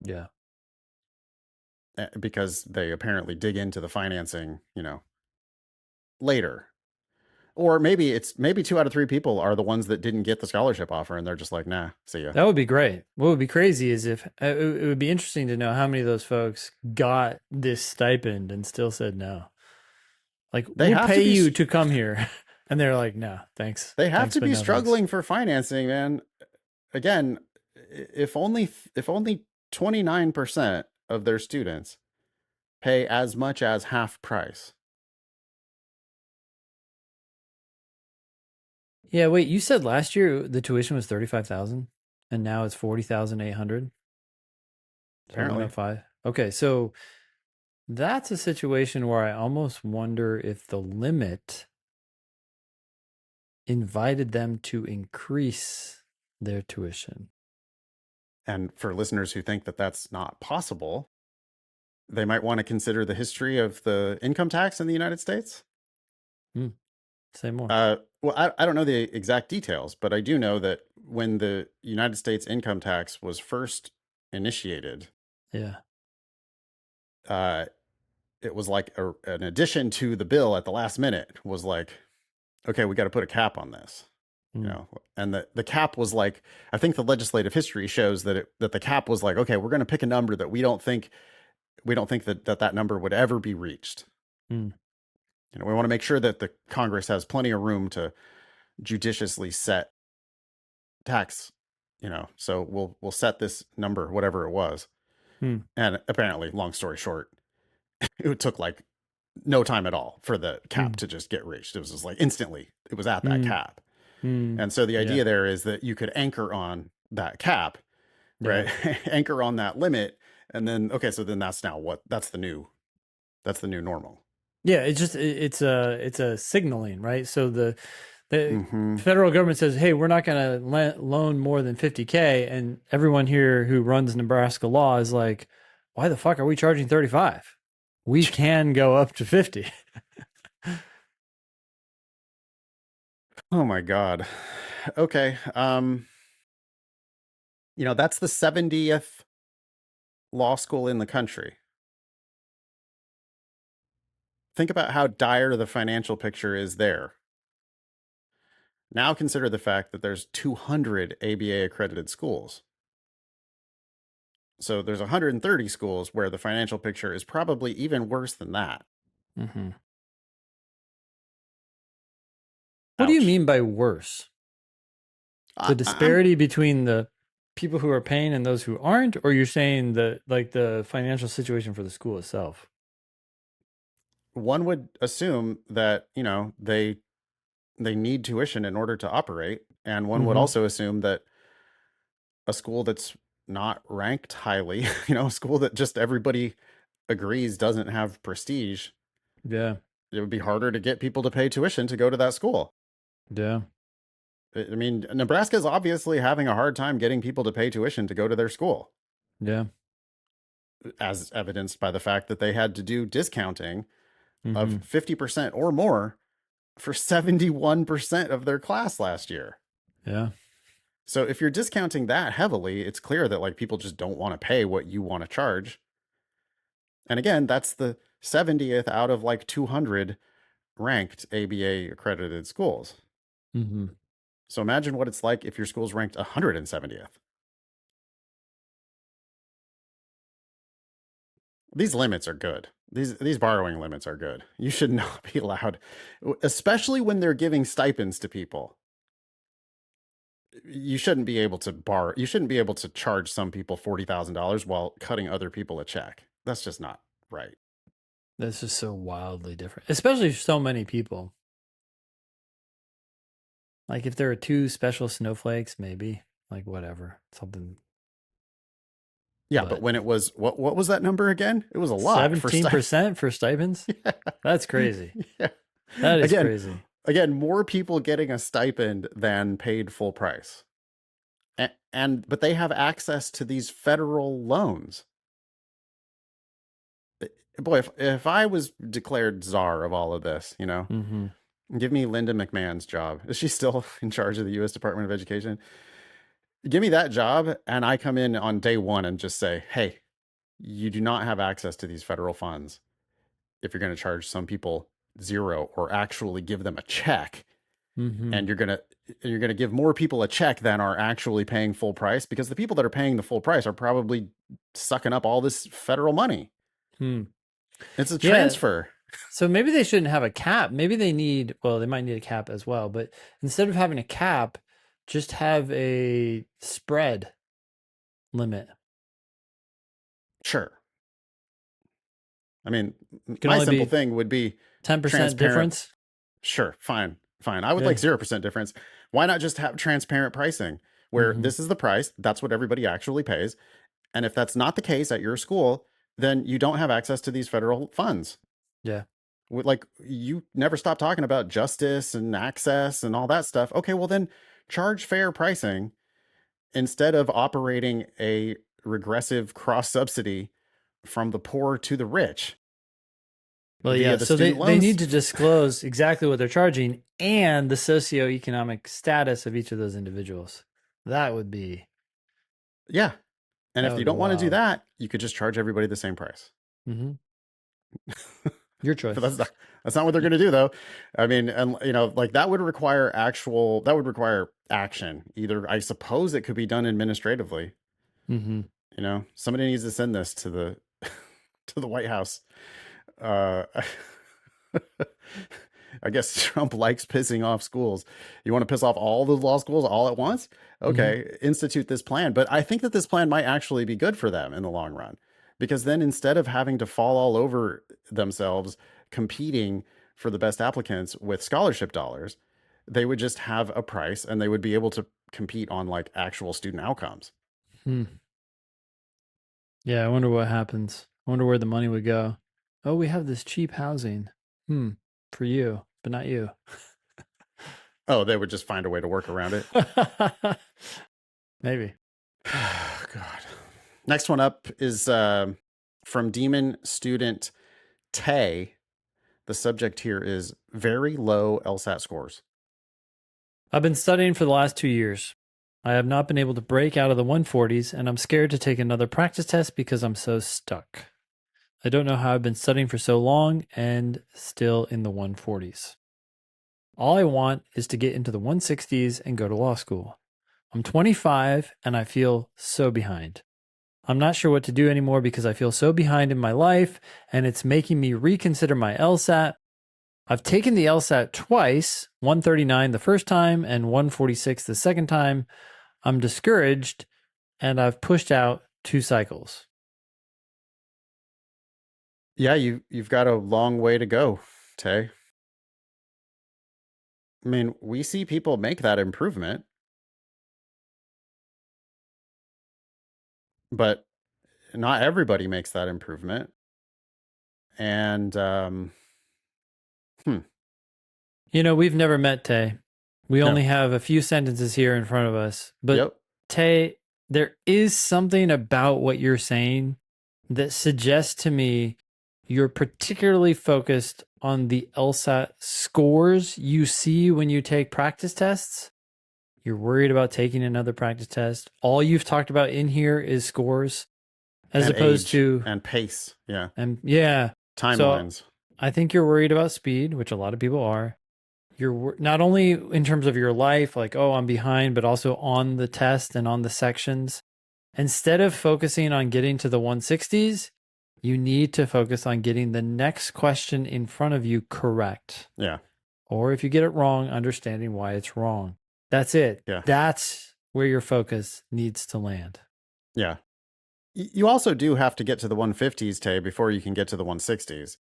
Yeah. Because they apparently dig into the financing, later. Or maybe 2 out of 3 people are the ones that didn't get the scholarship offer, and they're just like, nah, see ya. That would be great. What would be crazy is if it would be interesting to know how many of those folks got this stipend and still said no. Like, we'll pay you to come here. And they're like, no, thanks. They have to be struggling for financing, man. Again, if only 29% of their students pay as much as half price. Yeah, wait, you said last year the tuition was $35,000 and now it's $40,800? Apparently. 5. Okay, so that's a situation where I almost wonder if the limit invited them to increase their tuition. And for listeners who think that that's not possible, they might want to consider the history of the income tax in the United States. Say more. Well, I don't know the exact details, but I do know that when the United States income tax was first initiated, it was like an addition to the bill at the last minute was like, okay, we got to put a cap on this, and the cap was like, I think the legislative history shows that the cap was like, okay, we're going to pick a number that we don't think that number would ever be reached. We want to make sure that the Congress has plenty of room to judiciously set tax, so we'll set this number, whatever it was. And apparently, long story short, it took like no time at all for the cap to just get reached. It was just like instantly it was at that cap. And so the idea there is that you could anchor on that cap, right? Anchor on that limit. And then, okay, so then that's the new normal. Yeah. It's a signaling, right? So the federal government says, hey, we're not going to loan more than $50,000. And everyone here who runs Nebraska Law is like, why the fuck are we charging 35? We can go up to 50. Oh my God. Okay. That's the 70th law school in the country. Think about how dire the financial picture is there. Now consider the fact that there's 200 ABA accredited schools. So there's 130 schools where the financial picture is probably even worse than that. Mm-hmm. What do you Ouch. mean by worse? The I'm disparity between the people who are paying and those who aren't, or you're saying the like the financial situation for the school itself? one would assume that, they need tuition in order to operate, and one would Mm-hmm. also assume that a school that's not ranked highly, a school that just everybody agrees doesn't have prestige, Yeah. it would be harder to get people to pay tuition to go to that school. Yeah. I mean, Nebraska is obviously having a hard time getting people to pay tuition to go to their school, Yeah. as evidenced by the fact that they had to do discounting of Mm-hmm. 50% or more for 71% of their class last year. Yeah. So if you're discounting that heavily, it's clear that like people just don't want to pay what you want to charge. And again, that's the 70th out of like 200 ranked ABA accredited schools. Mm-hmm. So imagine what it's like if your school's ranked 170th. These limits are good. These borrowing limits are good. You should not be allowed, especially when they're giving stipends to people. You shouldn't be able to borrow. You shouldn't be able to charge some people $40,000 while cutting other people a check. That's just not right. That's just so wildly different, especially for so many people. Like if there are two special snowflakes, maybe like whatever, something. Yeah, but But when it was what was that number again? It was a lot for stipends. 17% for stipends? Yeah. That's crazy. Yeah. That is Again, crazy. more people getting a stipend than paid full price. But they have access to these federal loans. Boy, if I was declared czar of all of this, Mm-hmm. give me Linda McMahon's job. Is she still in charge of the U.S. Department of Education? Give me that job, and I come in on day one and just say, hey, you do not have access to these federal funds if you're going to charge some people zero or actually give them a check, Mm-hmm. and you're going to give more people a check than are actually paying full price, because the people that are paying the full price are probably sucking up all this federal money. Hmm. It's a Yeah. transfer. So maybe they shouldn't have a cap. Maybe they need, well, they might need a cap as well, but instead of having a cap, just have a spread limit. Sure. I mean, It can my only simple be thing would be 10% transparent. difference. Sure, fine. I would Yeah. like 0% difference. Why not just have transparent pricing where Mm-hmm. this is the price, that's what everybody actually pays. And if that's not the case at your school, then you don't have access to these federal funds. Yeah. Like, you never stop talking about justice and access and all that stuff. Okay, well then charge fair pricing instead of operating a regressive cross subsidy from the poor to the rich Well, via yeah. the So they, student they need loans. to disclose exactly what they're charging and the socioeconomic status of each of those individuals. That would be Yeah. And that if would you be don't want to do wild. that, you could just charge everybody the same price. Mm-hmm. Your But choice. that's not what they're going to do, though. I mean, and like that would require action. Either, I suppose, it could be done administratively. Mm-hmm. Somebody needs to send this to the to the White House. Uh, I guess Trump likes pissing off schools. You want to piss off all the law schools all at once? Mm-hmm. Okay, institute this plan. But I think that this plan might actually be good for them in the long run, because then instead of having to fall all over themselves competing for the best applicants with scholarship dollars, they would just have a price and they would be able to compete on like actual student outcomes. Hmm. Yeah, I wonder what happens. I wonder where the money would go. Oh, we have this cheap housing. For you, but not you. Oh, they would just find a way to work around it. Maybe. God. Next one up is from Demon Student Tay. The subject here is very low LSAT scores. I've been studying for the last 2 years. I have not been able to break out of the 140s, and I'm scared to take another practice test because I'm so stuck. I don't know how I've been studying for so long and still in the 140s. All I want is to get into the 160s and go to law school. I'm 25 and I feel so behind. I'm not sure what to do anymore because I feel so behind in my life and it's making me reconsider my LSAT. I've taken the LSAT twice, 139 the first time and 146 the second time. I'm discouraged and I've pushed out 2 cycles. Yeah, you've got a long way to go, Tay. I mean, we see people make that improvement, but not everybody makes that improvement. And hmm, We've never met Tay. We no, only have a few sentences here in front of us. But yep, Tay, there is something about what you're saying that suggests to me you're particularly focused on the LSAT scores you see when you take practice tests. You're worried about taking another practice test. All you've talked about in here is scores as and opposed age to, and pace, yeah, and yeah. So timelines, I think you're worried about speed, which a lot of people are. You're not only in terms of your life, like, oh, I'm behind, but also on the test and on the sections. Instead of focusing on getting to the 160s, you need to focus on getting the next question in front of you correct. yeah, Or if you get it wrong, understanding why it's wrong. That's it. yeah, That's where your focus needs to land. yeah. You also do have to get to the 150s, Tay, before you can get to the 160s.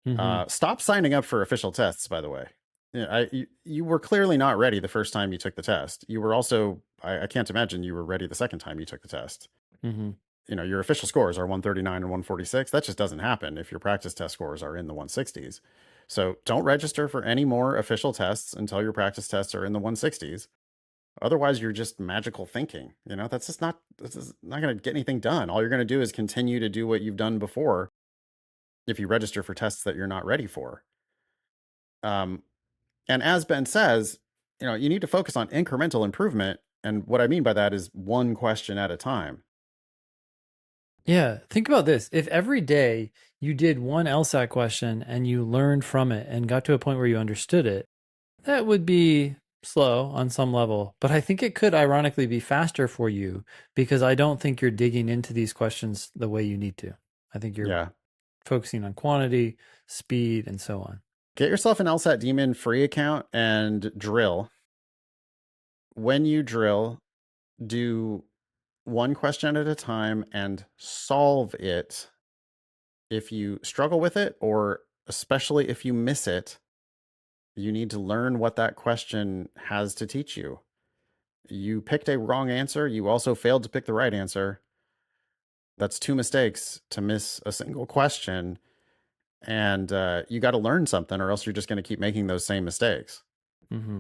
Mm-hmm. Stop signing up for official tests, by the way. Yeah, you were clearly not ready the first time you took the test. You were also, I can't imagine you were ready the second time you took the test. Mm-hmm. Your official scores are 139 and 146. That just doesn't happen if your practice test scores are in the 160s. So don't register for any more official tests until your practice tests are in the 160s. Otherwise, you're just magical thinking. This is not going to get anything done. All you're going to do is continue to do what you've done before if you register for tests that you're not ready for. Um, and as Ben says, you need to focus on incremental improvement. And what I mean by that is one question at a time. Yeah, think about this. If every day you did one LSAT question and you learned from it and got to a point where you understood it, that would be slow on some level. But I think it could ironically be faster for you because I don't think you're digging into these questions the way you need to. I think you're Yeah. focusing on quantity, speed, and so on. Get yourself an LSAT Demon free account and drill. When you drill, do one question at a time and solve it. If you struggle with it, or especially if you miss it, you need to learn what that question has to teach you. You picked a wrong answer. You also failed to pick the right answer. That's 2 mistakes to miss a single question. And you got to learn something, or else you're just going to keep making those same mistakes. Mm-hmm.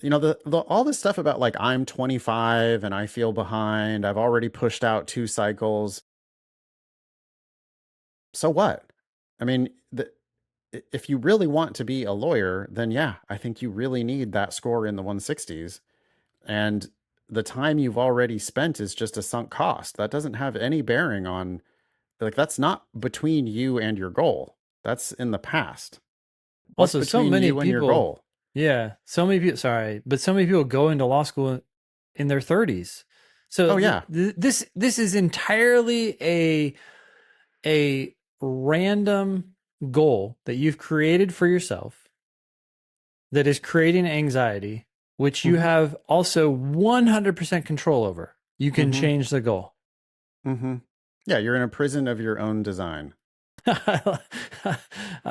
The all this stuff about like I'm 25 and I feel behind. I've already pushed out 2 cycles. So what? I mean, if you really want to be a lawyer, then yeah, I think you really need that score in the 160s. And the time you've already spent is just a sunk cost. That doesn't have any bearing on, like, that's not between you and your goal. That's in the past. What's Also, so between many you and your people, goal? yeah, so many people, sorry, but so many people go into law school in their 30s. So Oh yeah. this is entirely a random goal that you've created for yourself that is creating anxiety, which you Mm-hmm. have also 100% control over. You can Mm-hmm. change the goal. Mm-hmm. Yeah, you're in a prison of your own design. I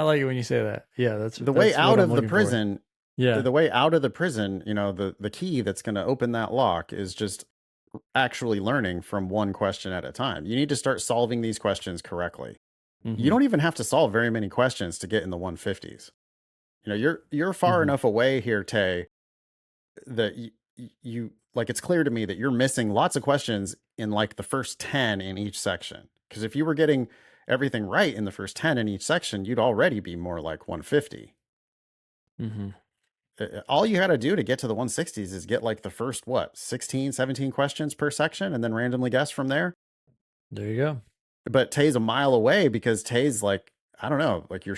like it when you say that. Yeah, that's The way what out I'm of the looking for. prison, Yeah. the way out of the prison, the key that's going to open that lock is just actually learning from one question at a time. You need to start solving these questions correctly. You Mm-hmm. don't even have to solve very many questions to get in the 150s. You're far Mm-hmm. enough away here, Tay, that you like, it's clear to me that you're missing lots of questions in like the first 10 in each section. Because if you were getting everything right in the first 10 in each section, you'd already be more like 150. Mm-hmm. all you got to do to get to the 160s is get like the first, what, 16, 17 questions per section and then randomly guess from there. There you go. But Tay's a mile away because Tay's like, I don't know, like you're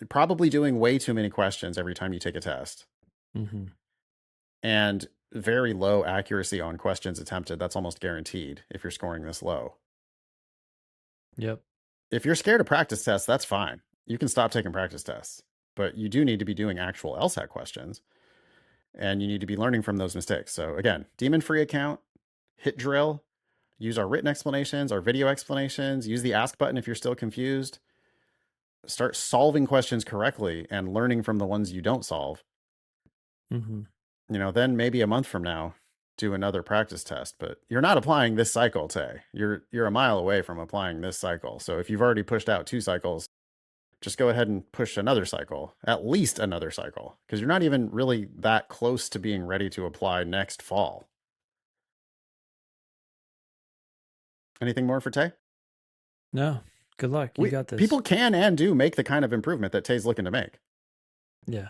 probably doing way too many questions every time you take a test. Mm-hmm. And very low accuracy on questions attempted. That's almost guaranteed if you're scoring this low. Yep. If you're scared of practice tests, that's fine. You can stop taking practice tests. But you do need to be doing actual LSAT questions. And you need to be learning from those mistakes. So again, demon-free account, hit drill, use our written explanations, our video explanations, use the ask button if you're still confused. Start solving questions correctly and learning from the ones you don't solve. Mm-hmm. Then maybe a month from now, do another practice test. But you're not applying this cycle, Tay. You're a mile away from applying this cycle. So if you've already pushed out 2 cycles, just go ahead and push another cycle, at least another cycle, because you're not even really that close to being ready to apply next fall. Anything more for Tay? No. Good luck. You got this. People can and do make the kind of improvement that Tay's looking to make. Yeah.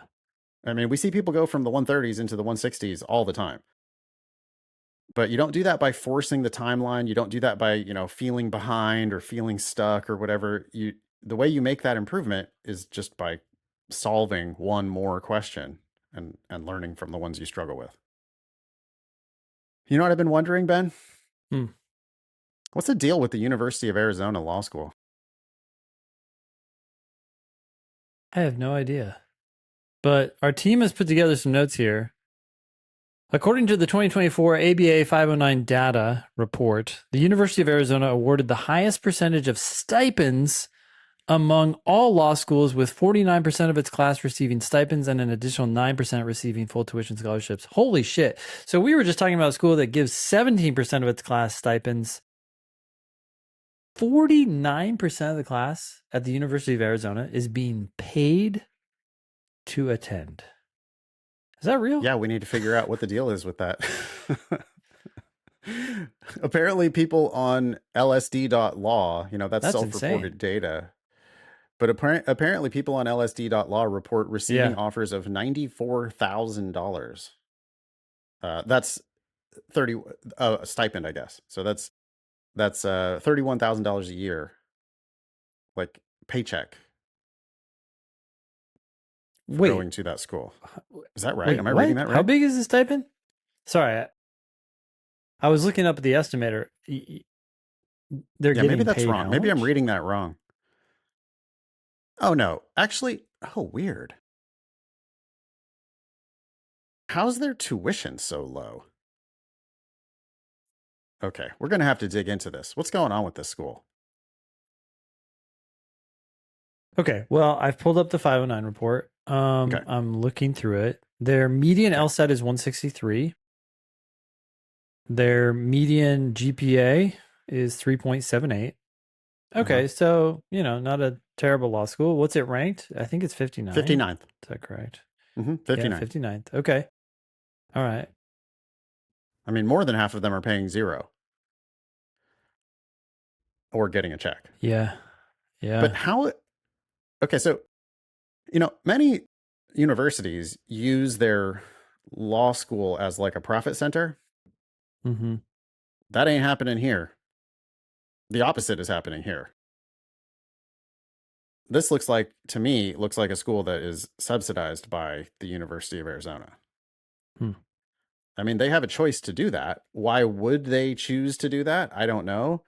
I mean, we see people go from the 130s into the 160s all the time. But you don't do that by forcing the timeline. You don't do that by, feeling behind or feeling stuck or whatever. The way you make that improvement is just by solving one more question and learning from the ones you struggle with. You know what I've been wondering, Ben? What's the deal with the University of Arizona Law School? I have no idea. But our team has put together some notes here. According to the 2024 ABA 509 data report, the University of Arizona awarded the highest percentage of stipends among all law schools, with 49% of its class receiving stipends and an additional 9% receiving full tuition scholarships. Holy shit. So we were just talking about a school that gives 17% of its class stipends. 49% of the class at the University of Arizona is being paid to attend. Is that real? Yeah, we need to figure out what the deal is with that. Apparently people on lsd.law, that's self-reported insane data. But apparently people on lsd.law report receiving offers of $94,000. That's 30 stipend, I guess. So that's $31,000 a year, like paycheck. Going to that school. Is that right? Am I reading that right? How big is the stipend? Sorry, I was looking up at the estimator. They're getting maybe that's paid wrong. Maybe I'm reading that wrong. Oh no, actually, weird. How's their tuition so low? Okay, we're going to have to dig into this. What's going on with this school? Okay, well, I've pulled up the 509 report. I'm looking through it. Their median LSAT is 163. Their median GPA is 3.78. Okay, so, not a terrible law school. What's it ranked? I think it's 59. 59th. Is that correct? 59. Yeah, 59th. Okay. All right. I mean, more than half of them are paying 0 or getting a check. Yeah. Yeah. But how... Okay, so, many universities use their law school as like a profit center. Mm-hmm. That ain't happening here. The opposite is happening here. This to me, looks like a school that is subsidized by the University of Arizona. I mean, they have a choice to do that. Why would they choose to do that? I don't know.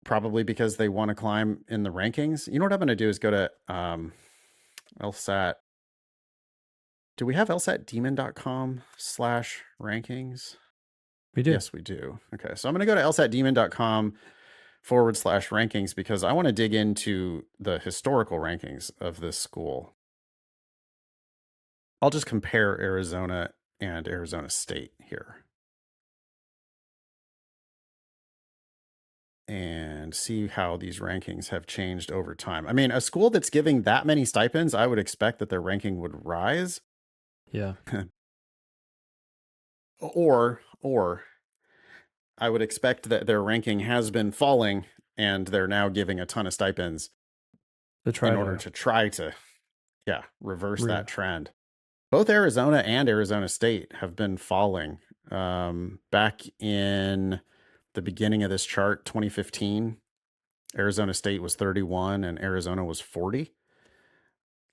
Probably because they want to climb in the rankings. You know what I'm going to do is go to LSAT. Do we have lsatdemon.com/rankings? We do. Yes, we do. Okay, so I'm going to go to lsatdemon.com/rankings because I want to dig into the historical rankings of this school. I'll just compare Arizona and Arizona State here and see how these rankings have changed over time. I mean, a school that's giving that many stipends, I would expect that their ranking would rise. Yeah. or I would expect that their ranking has been falling and they're now giving a ton of stipends in order to try to reverse that trend. Both Arizona and Arizona State have been falling. Back in the beginning of this chart, 2015, Arizona State was 31 and Arizona was 40.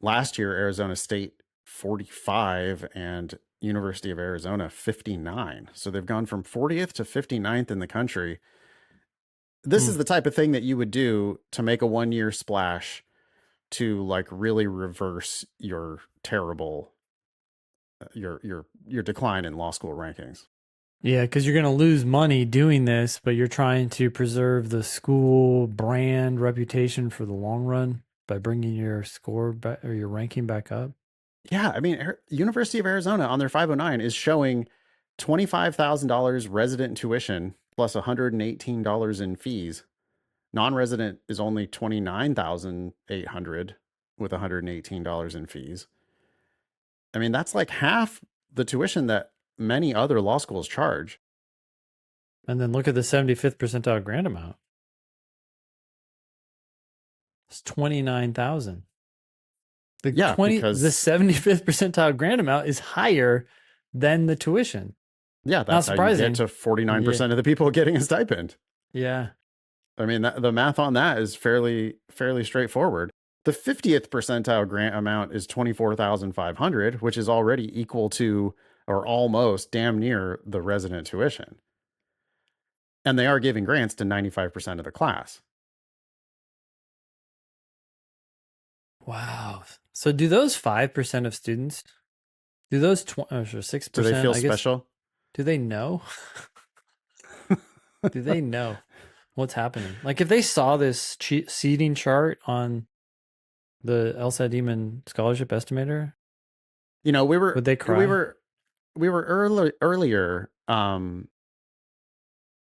Last year, Arizona State 45 and University of Arizona 59. So they've gone from 40th to 59th in the country. This is the type of thing that you would do to make a 1-year splash to like really reverse your terrible your decline in law school rankings. Yeah, because you're going to lose money doing this, but you're trying to preserve the school brand reputation for the long run by bringing your score back or your ranking back up. Yeah, I mean, University of Arizona on their 509 is showing $25,000 resident tuition plus $118 in fees. Non-resident is only $29,800 with $118 in fees. I mean, that's like half the tuition that many other law schools charge. And then look at the 75th percentile grant amount. It's 29,000. The Yeah, 20 because the 75th percentile grant amount is higher than the tuition. yeah, that's how you get to 49% of the people getting a stipend. Yeah. I mean, the math on that is fairly straightforward. The 50th percentile grant amount is 24,500, which is already equal to or almost damn near the resident tuition. And they are giving grants to 95% of the class. Wow. So do those 5% of students, do those 6%, Do they feel special? Do they know? Do they know what's happening? Like if they saw this seating chart on the LSAT Demon Scholarship Estimator, you know, would they cry? We were earlier.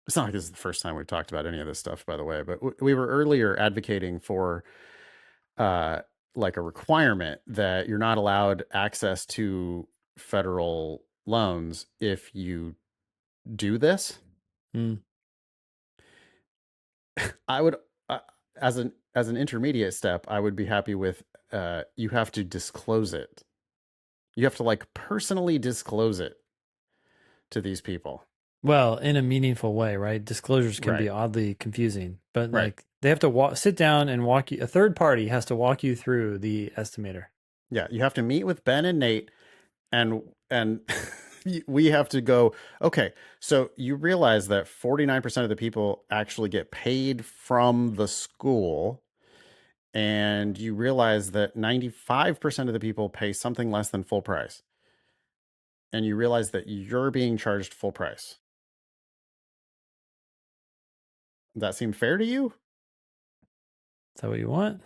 It's not like this is the first time we've talked about any of this stuff, by the way, but we were earlier advocating for like a requirement that you're not allowed access to federal loans if you do this. I would, as an intermediate step, I would be happy with you have to disclose it. You have to like personally disclose it to these people. Well, in a meaningful way, right? Disclosures can be oddly confusing, but like they have to sit down and walk you. A third party has to walk you through the estimator. Yeah, you have to meet with Ben and Nate, and we have to go, okay, so you realize that 49% of the people actually get paid from the school, and you realize that 95% of the people pay something less than full price. And you realize that you're being charged full price. Does that seem fair to you? Is that what you want?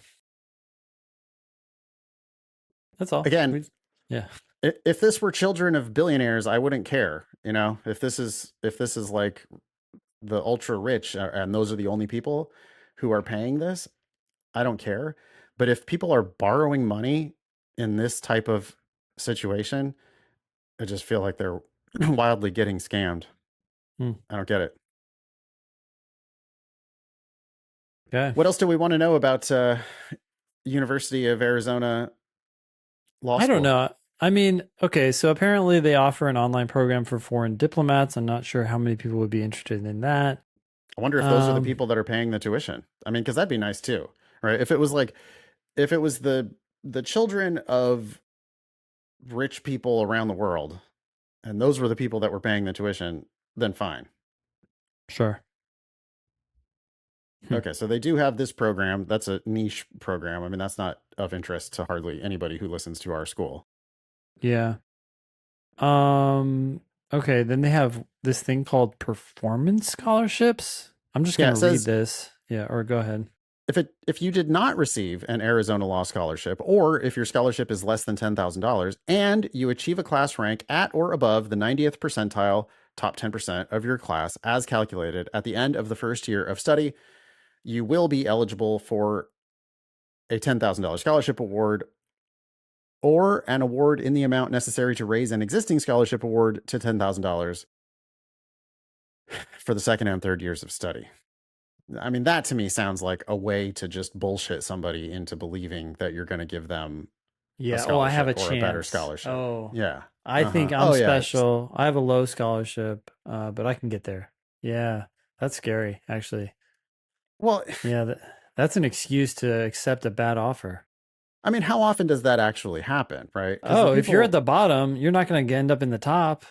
That's all. Again, yeah. If this were children of billionaires, I wouldn't care. You know, if this is like the ultra rich and those are the only people who are paying this, I don't care. But if people are borrowing money in this type of situation, I just feel like they're wildly getting scammed. I don't get it. Okay. What else do we want to know about University of Arizona Law School? I don't know. I mean, okay, so apparently they offer an online program for foreign diplomats. I'm not sure how many people would be interested in that. I wonder if those are the people that are paying the tuition. I mean, because that'd be nice too, right? If it was the children of rich people around the world, and those were the people that were paying the tuition, then fine. Sure. Okay, so they do have this program. That's a niche program. I mean, that's not of interest to hardly anybody who listens to our school. Yeah. Okay, then they have this thing called performance scholarships. I'm just going to read this. Yeah, or go ahead. If you did not receive an Arizona Law Scholarship, or if your scholarship is less than $10,000 and you achieve a class rank at or above the 90th percentile, top 10% of your class as calculated at the end of the first year of study, you will be eligible for a $10,000 scholarship award or an award in the amount necessary to raise an existing scholarship award to $10,000 for the second and third years of study. I mean, that to me sounds like a way to just bullshit somebody into believing that you're going to give them a Yeah. Oh, I have a scholarship or a better chance. scholarship. Oh, Yeah. I think Uh-huh. I'm Oh yeah. special. I have a low scholarship, but I can get there. Yeah. That's scary, actually. Well, Yeah. That's an excuse to accept a bad offer. I mean, how often does that actually happen, right? Because the Oh, if you're at people, the bottom, you're not going to end up in the top.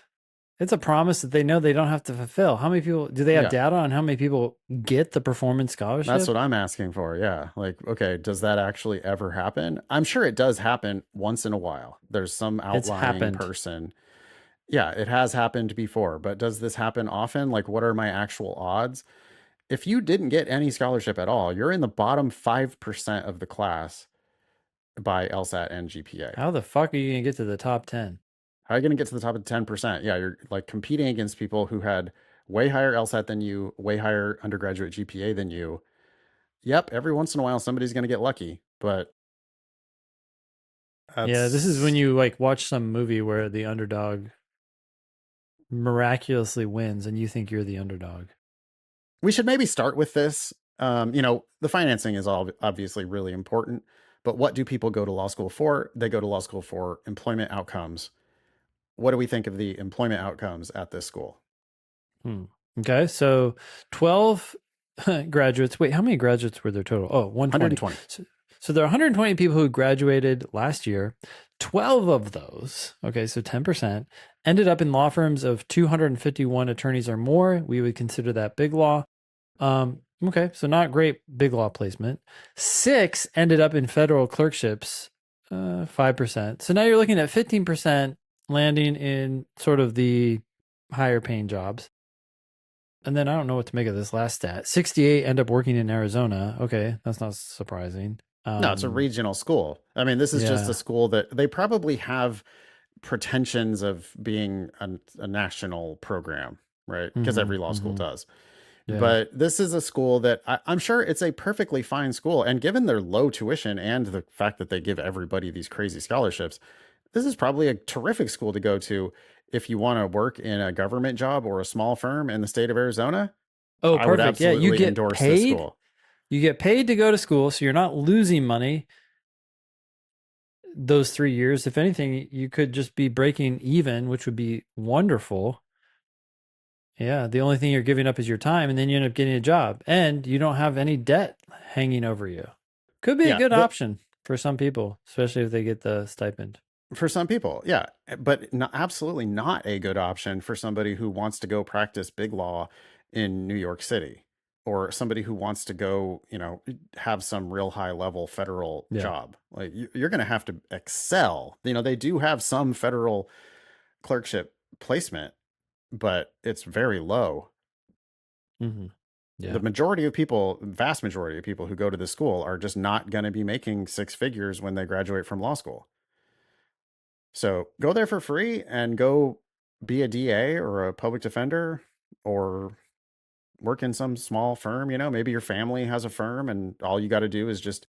It's a promise that they know they don't have to fulfill. How many people do they have yeah, data on how many people get the performance that's scholarship? what I'm asking for. Yeah. Like, okay, does that actually ever happen? I'm sure it does happen once in a while. There's some It's outlying happened. person. Yeah, it has happened before, but does this happen often? Like, what are my actual odds? If you didn't get any scholarship at all, you're in the bottom 5% of the class by LSAT and GPA. How the fuck are you going to get to the top 10? How are you going to get to the top of 10%? Yeah, you're like competing against people who had way higher LSAT than you, way higher undergraduate GPA than you. Yep, every once in a while somebody's going to get lucky, but Yeah, this is when that's you like watch some movie where the underdog miraculously wins and you think you're the underdog. we should maybe start with this. The financing is all obviously really important, but what do people go to law school for? They go to law school for employment outcomes. What do we think of the employment outcomes at this school? Hmm. Okay, so 12 graduates. Wait, how many graduates were there total? Oh, 120. 120. So there are 120 people who graduated last year. 12 of those, okay, so 10%, ended up in law firms of 251 attorneys or more. We would consider that big law. Okay, so not great big law placement. 6 ended up in federal clerkships, 5%. So now you're looking at 15% landing in sort of the higher paying jobs. And then I don't know what to make of this last stat. 68 end up working in Arizona. Okay, that's not surprising. No, it's a regional school. I mean, this is just a Yeah. school that they probably have pretensions of being a national program, right? Because Mm-hmm. every law school Mm-hmm. does. Yeah. But this is a school that I'm sure it's a perfectly fine school. And given their low tuition and the fact that they give everybody these crazy scholarships, this is probably a terrific school to go to if you want to work in a government job or a small firm in the state of Arizona. Oh, I would perfect. Yeah, you absolutely get endorse this paid. school. You get paid to go to school, so you're not losing money those 3 years. If anything, you could just be breaking even, which would be wonderful. Yeah, the only thing you're giving up is your time, and then you end up getting a job, and you don't have any debt hanging over you. Could be a Yeah, good option for some people, especially if they get the stipend. for some people, yeah, but absolutely not a good option for somebody who wants to go practice big law in New York City or somebody who wants to go, have some real high level federal Yeah. job. Like you're going to have to excel. They do have some federal clerkship placement, but it's very low. Mm-hmm. The Yeah. majority of people, vast majority of people who go to this school are just not going to be making six figures when they graduate from law school. So go there for free and go be a DA or a public defender or work in some small firm. Maybe your family has a firm and all you got to do is just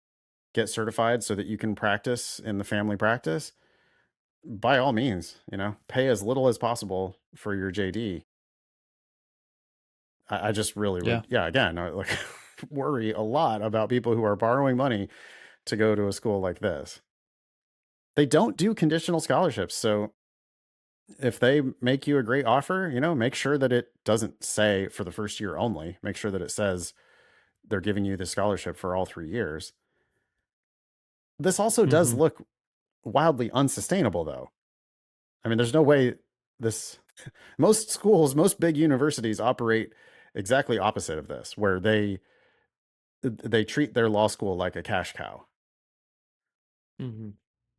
get certified so that you can practice in the family practice. By all means, pay as little as possible for your JD. I just really Yeah. would, yeah, again, I like worry a lot about people who are borrowing money to go to a school like this. They don't do conditional scholarships. So if they make you a great offer, make sure that it doesn't say for the first year only. Make sure that it says they're giving you the scholarship for all 3 years. This also does Mm-hmm. look wildly unsustainable, though. I mean, there's no way this, most schools, most big universities operate exactly opposite of this, where they treat their law school like a cash cow. Mm-hmm.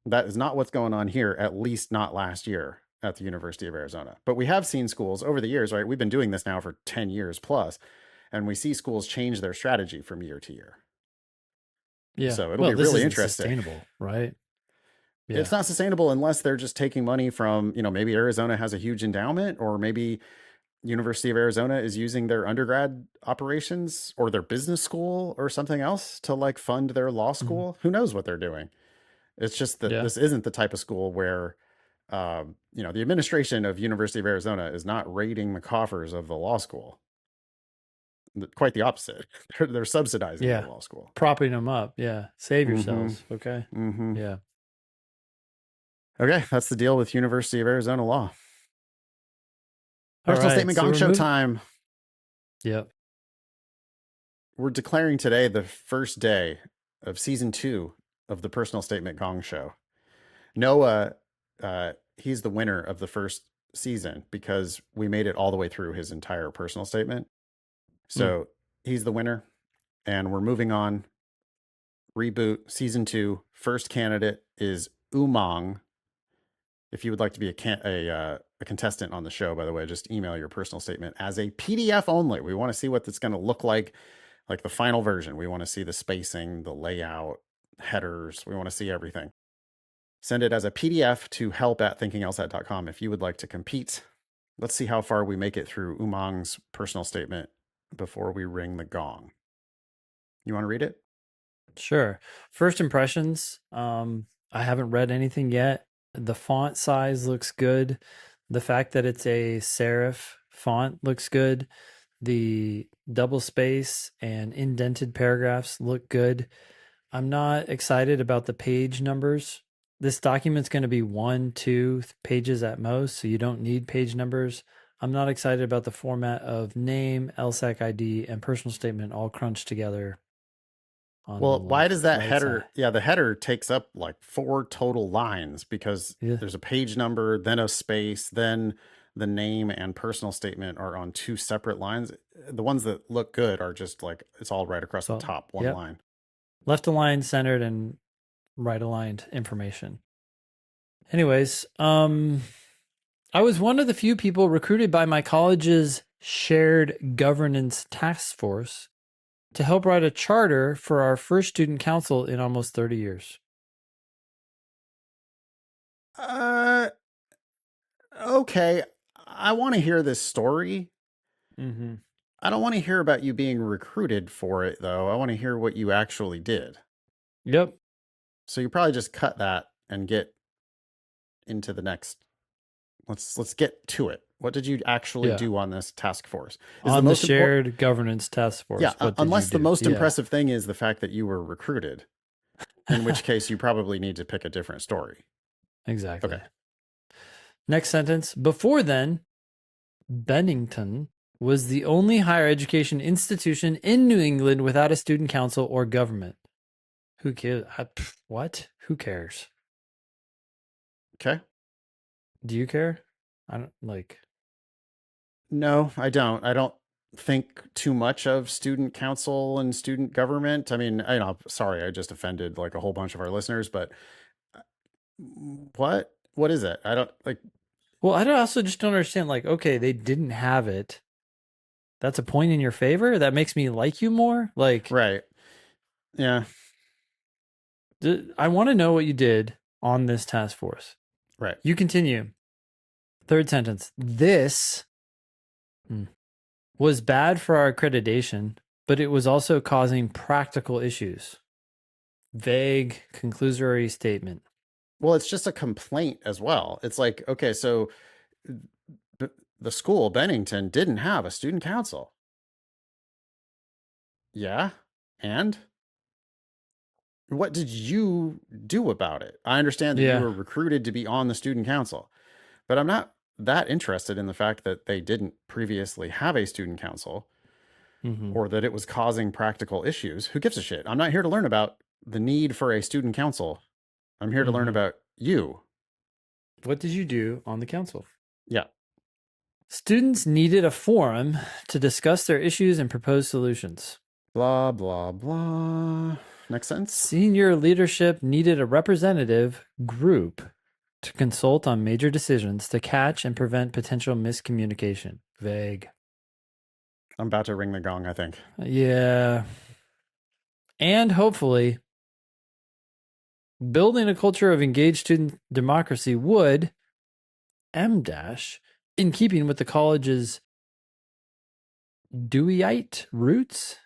That is not what's going on here, at least not last year at the University of Arizona. But we have seen schools over the years, right? We've been doing this now for 10 years plus, and we see schools change their strategy from year to year. Yeah. So it'll Well, be this really isn't interesting. sustainable, right? It's Yeah. not sustainable unless they're just taking money from, maybe Arizona has a huge endowment, or maybe University of Arizona is using their undergrad operations or their business school or something else to like fund their law Mm-hmm. school. Who knows what they're doing? It's just that Yeah. this isn't the type of school where, the administration of University of Arizona is not raiding the coffers of the law school. Quite the opposite. They're subsidizing the Yeah. law school. Propping them up. Yeah. Save Mm-hmm. yourselves. Okay. Mm-hmm. Yeah. Okay, that's the deal with University of Arizona Law. All Personal right. statement So gong we're show moving. time. Yep. We're declaring today the first day of season 2 of the personal statement gong show. Noah, he's the winner of the first season because we made it all the way through his entire personal statement. Mm. So he's the winner, and we're moving on. Reboot season 2. First candidate is Umang. If you would like to be a contestant on the show, by the way, just email your personal statement as a PDF only. We want to see what it's going to look like the final version. We want to see the spacing, the layout, headers. We want to see everything. Send it as a PDF to help@thinkinglsat.com if you would like to compete. Let's see how far we make it through Umang's personal statement before we ring the gong. You want to read it? Sure. First impressions. I haven't read anything yet. The font size looks good. The fact that it's a serif font looks good. The double space and indented paragraphs look good. I'm not excited about the page numbers. This document's going to be 1, 2 pages at most, so you don't need page numbers. I'm not excited about the format of name, LSAC ID, and personal statement all crunched together on the Well, why does that right side. header? Yeah, the header takes up like 4 total lines because Yeah. there's a page number, then a space, then the name and personal statement are on 2 separate lines. The ones that look good are just like it's all right across the So, top, one yep. line. Left aligned, centered, and right aligned information. Anyways, I was one of the few people recruited by my college's shared governance task force to help write a charter for our first student council in almost 30 years. Uh, okay. I want to hear this story. Mm-hmm. I don't want to hear about you being recruited for it, though. I want to hear what you actually did. Yep. So you probably just cut that and get into the next. Let's get to it. What did you actually Yeah. do on this task force? Is the On the most important? shared governance task Yeah, force, what did you unless the do? most Yeah. impressive thing is the fact that you were recruited, in which case you probably need to pick a different story. Exactly. Okay. Next sentence. Before then, Bennington was the only higher education institution in New England without a student council or government. Who cares? What? Who cares? Okay. Do you care? I don't like. No, I don't. I don't think too much of student council and student government. I mean, sorry, I just offended like a whole bunch of our listeners, but uh, what is it? I don't like. Well, I also just don't understand. Like, okay, they didn't have it. That's a point in your favor. That makes me like you more. Like, Right. Yeah. I want to know what you did on this task force. Right. You continue. Third sentence. This was bad for our accreditation, but it was also causing practical issues. Vague, conclusory statement. Well, it's just a complaint as well. It's like, okay, so the school, Bennington, didn't have a student council. Yeah. And what did you do about it? I understand that you Yeah. were recruited to be on the student council, but I'm not that interested in the fact that they didn't previously have a student council Mm-hmm. or that it was causing practical issues. Who gives a shit? I'm not here to learn about the need for a student council. I'm here to learn Mm-hmm. about you. What did you do on the council? Yeah. Students needed a forum to discuss their issues and propose solutions. Blah, blah, blah. Next sentence. Senior leadership needed a representative group to consult on major decisions to catch and prevent potential miscommunication. Vague. I'm about to ring the gong, I think. Yeah. And hopefully, building a culture of engaged student democracy would, M dash, in keeping with the college's Deweyite roots,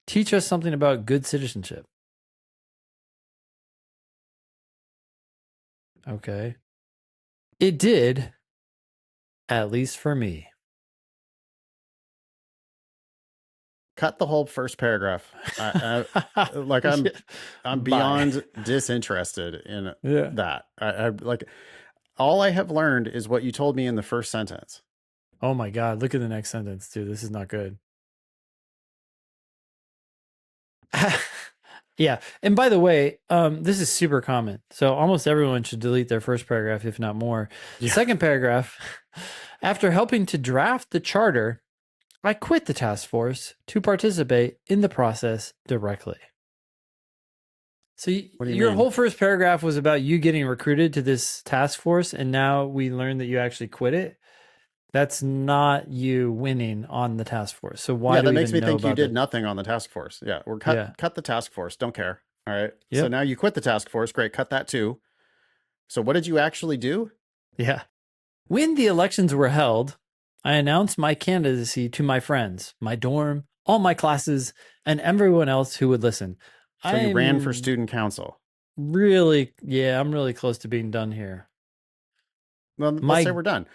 teach us something about good citizenship. Okay. It did, at least for me. cut the whole first paragraph. Like Yeah. I'm Bye. beyond disinterested in Yeah. that. I like all I have learned is what you told me in the first sentence. Oh my God. Look at the next sentence, dude. This is not good. Yeah. And by the way, this is super common. So almost everyone should delete their first paragraph, if not more. Yeah. Second paragraph, after helping to draft the charter, I quit the task force to participate in the process directly. So What do you your mean? whole first paragraph was about you getting recruited to this task force, and now we learned that you actually quit it. That's not you winning on the task force. So why Yeah, do that we makes even me know think you about did that? nothing on the task force. Yeah, we're Yeah. cut the task force. Don't care. All right. So Yep. now you quit the task force. Great, cut that too. So what did you actually do? Yeah. When the elections were held, I announced my candidacy to my friends, my dorm, all my classes, and everyone else who would listen. So you ran for I'm student council. I'm really close to being done here. Well, let's say My we're done.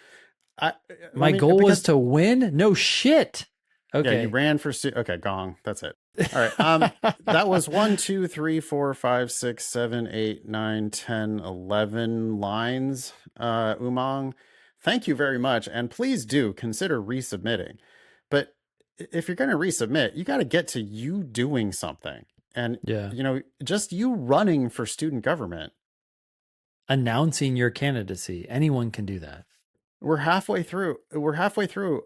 I I my mean goal was because to win? No shit. yeah, you Okay. ran for okay, gong. That's it. All right. That was 1, 2, 3, 4, 5, 6, 7, 8, 9, 10, 11 lines. Umang, thank you very much. And please do consider resubmitting. But if you're going to resubmit, you got to get to you doing something. And, Yeah. just you running for student government. Announcing your candidacy. Anyone can do that. We're halfway through. We're halfway through.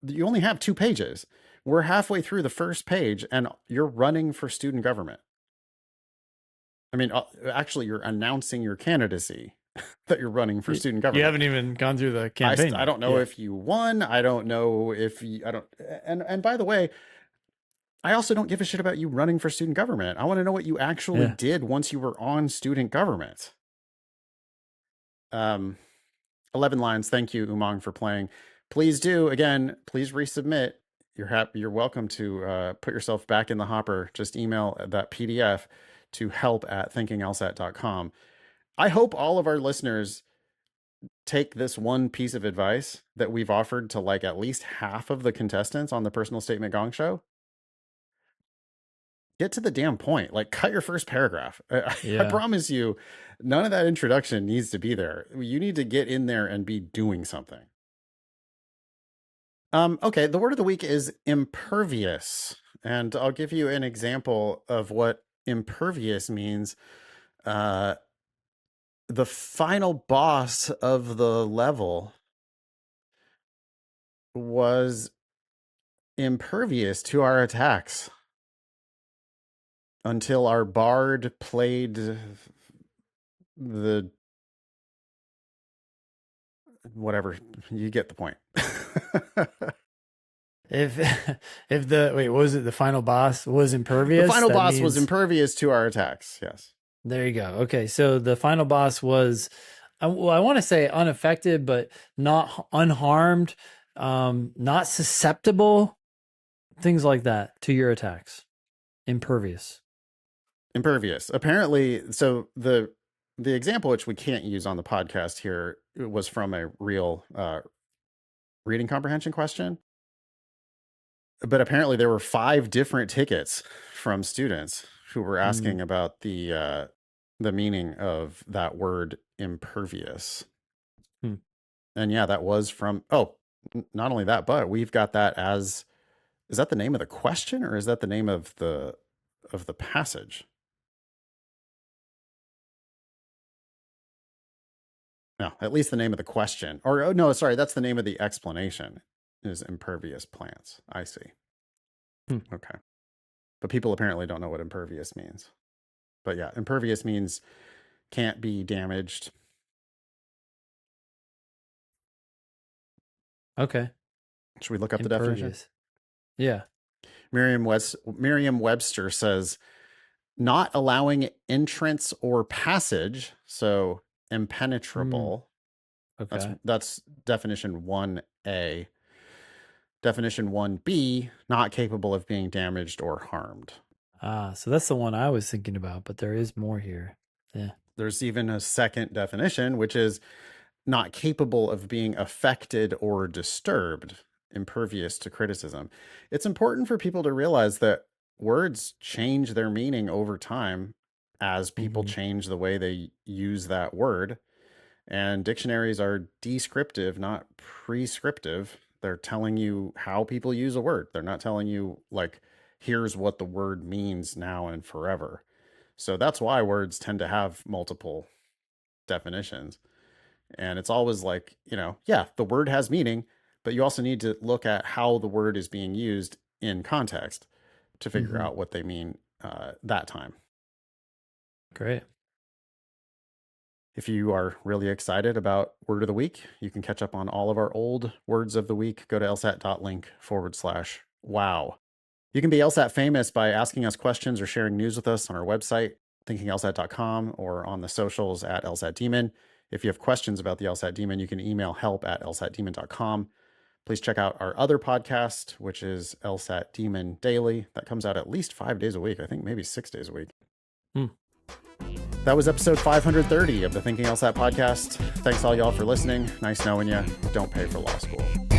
You only have 2 pages. We're halfway through the first page, and you're running for student government. I mean, actually, you're announcing your candidacy that you're running for student You government. haven't even gone through the campaign. I don't know if you won. I don't know if you, I don't. And by the way, I also don't give a shit about you running for student government. I want to know what you actually Yeah. did once you were on student government. 11 lines. Thank you, Umang, for playing. Please do again. Please resubmit. You're welcome to put yourself back in the hopper. Just email that PDF to help@thinkinglsat.com. I hope all of our listeners take this one piece of advice that we've offered to like at least half of the contestants on the Personal Statement Gong Show. Get to the damn point. Like, cut your first paragraph. I promise you, none of that introduction needs to be there. You need to get in there and be doing something. Okay, the word of the week is impervious. And I'll give you an example of what impervious means. The final boss of the level was impervious to our attacks until our bard played the whatever. You get the point. If what was it? The final boss was impervious. The final boss was impervious to our attacks. Yes. There you go. Okay, so the final boss was, I want to say unaffected, but not unharmed, not susceptible, things like that to your attacks. Impervious. Apparently, so the example which we can't use on the podcast here was from a real reading comprehension question. But apparently there were 5 different tickets from students who were asking about the meaning of that word impervious. And yeah, that was from not only that, but we've got that as, is that the name of the question or is that the name of the passage? No, at least the name of the question. Or oh no, sorry, that's the name of the explanation is impervious plants. I see. Okay. But people apparently don't know what impervious means. But yeah, impervious means can't be damaged. Okay. Should we look up the definition? Yeah. Merriam-Webster says not allowing entrance or passage, so impenetrable. Okay. That's definition 1A. Definition 1B, not capable of being damaged or harmed. So that's the one I was thinking about, but there is more here. Yeah. There's even a second definition, which is not capable of being affected or disturbed. impervious to criticism. It's important for people to realize that words change their meaning over time as people change the way they use that word. And dictionaries are descriptive, not prescriptive. They're telling you how people use a word. They're not telling you, like, here's what the word means now and forever. So that's why words tend to have multiple definitions. And it's always like, yeah, the word has meaning, but you also need to look at how the word is being used in context to figure out what they mean that time. Great. If you are really excited about Word of the Week, you can catch up on all of our old Words of the Week. Go to lsat.link/wow. You can be LSAT famous by asking us questions or sharing news with us on our website, thinkinglsat.com, or on the socials at LSATdemon. If you have questions about the LSAT Demon, you can email help@lsatdemon.com. Please check out our other podcast, which is LSAT Demon Daily. That comes out at least 5 days a week. I think maybe 6 days a week. That was episode 530 of the Thinking LSAT podcast. Thanks all y'all for listening. Nice knowing you. Don't pay for law school.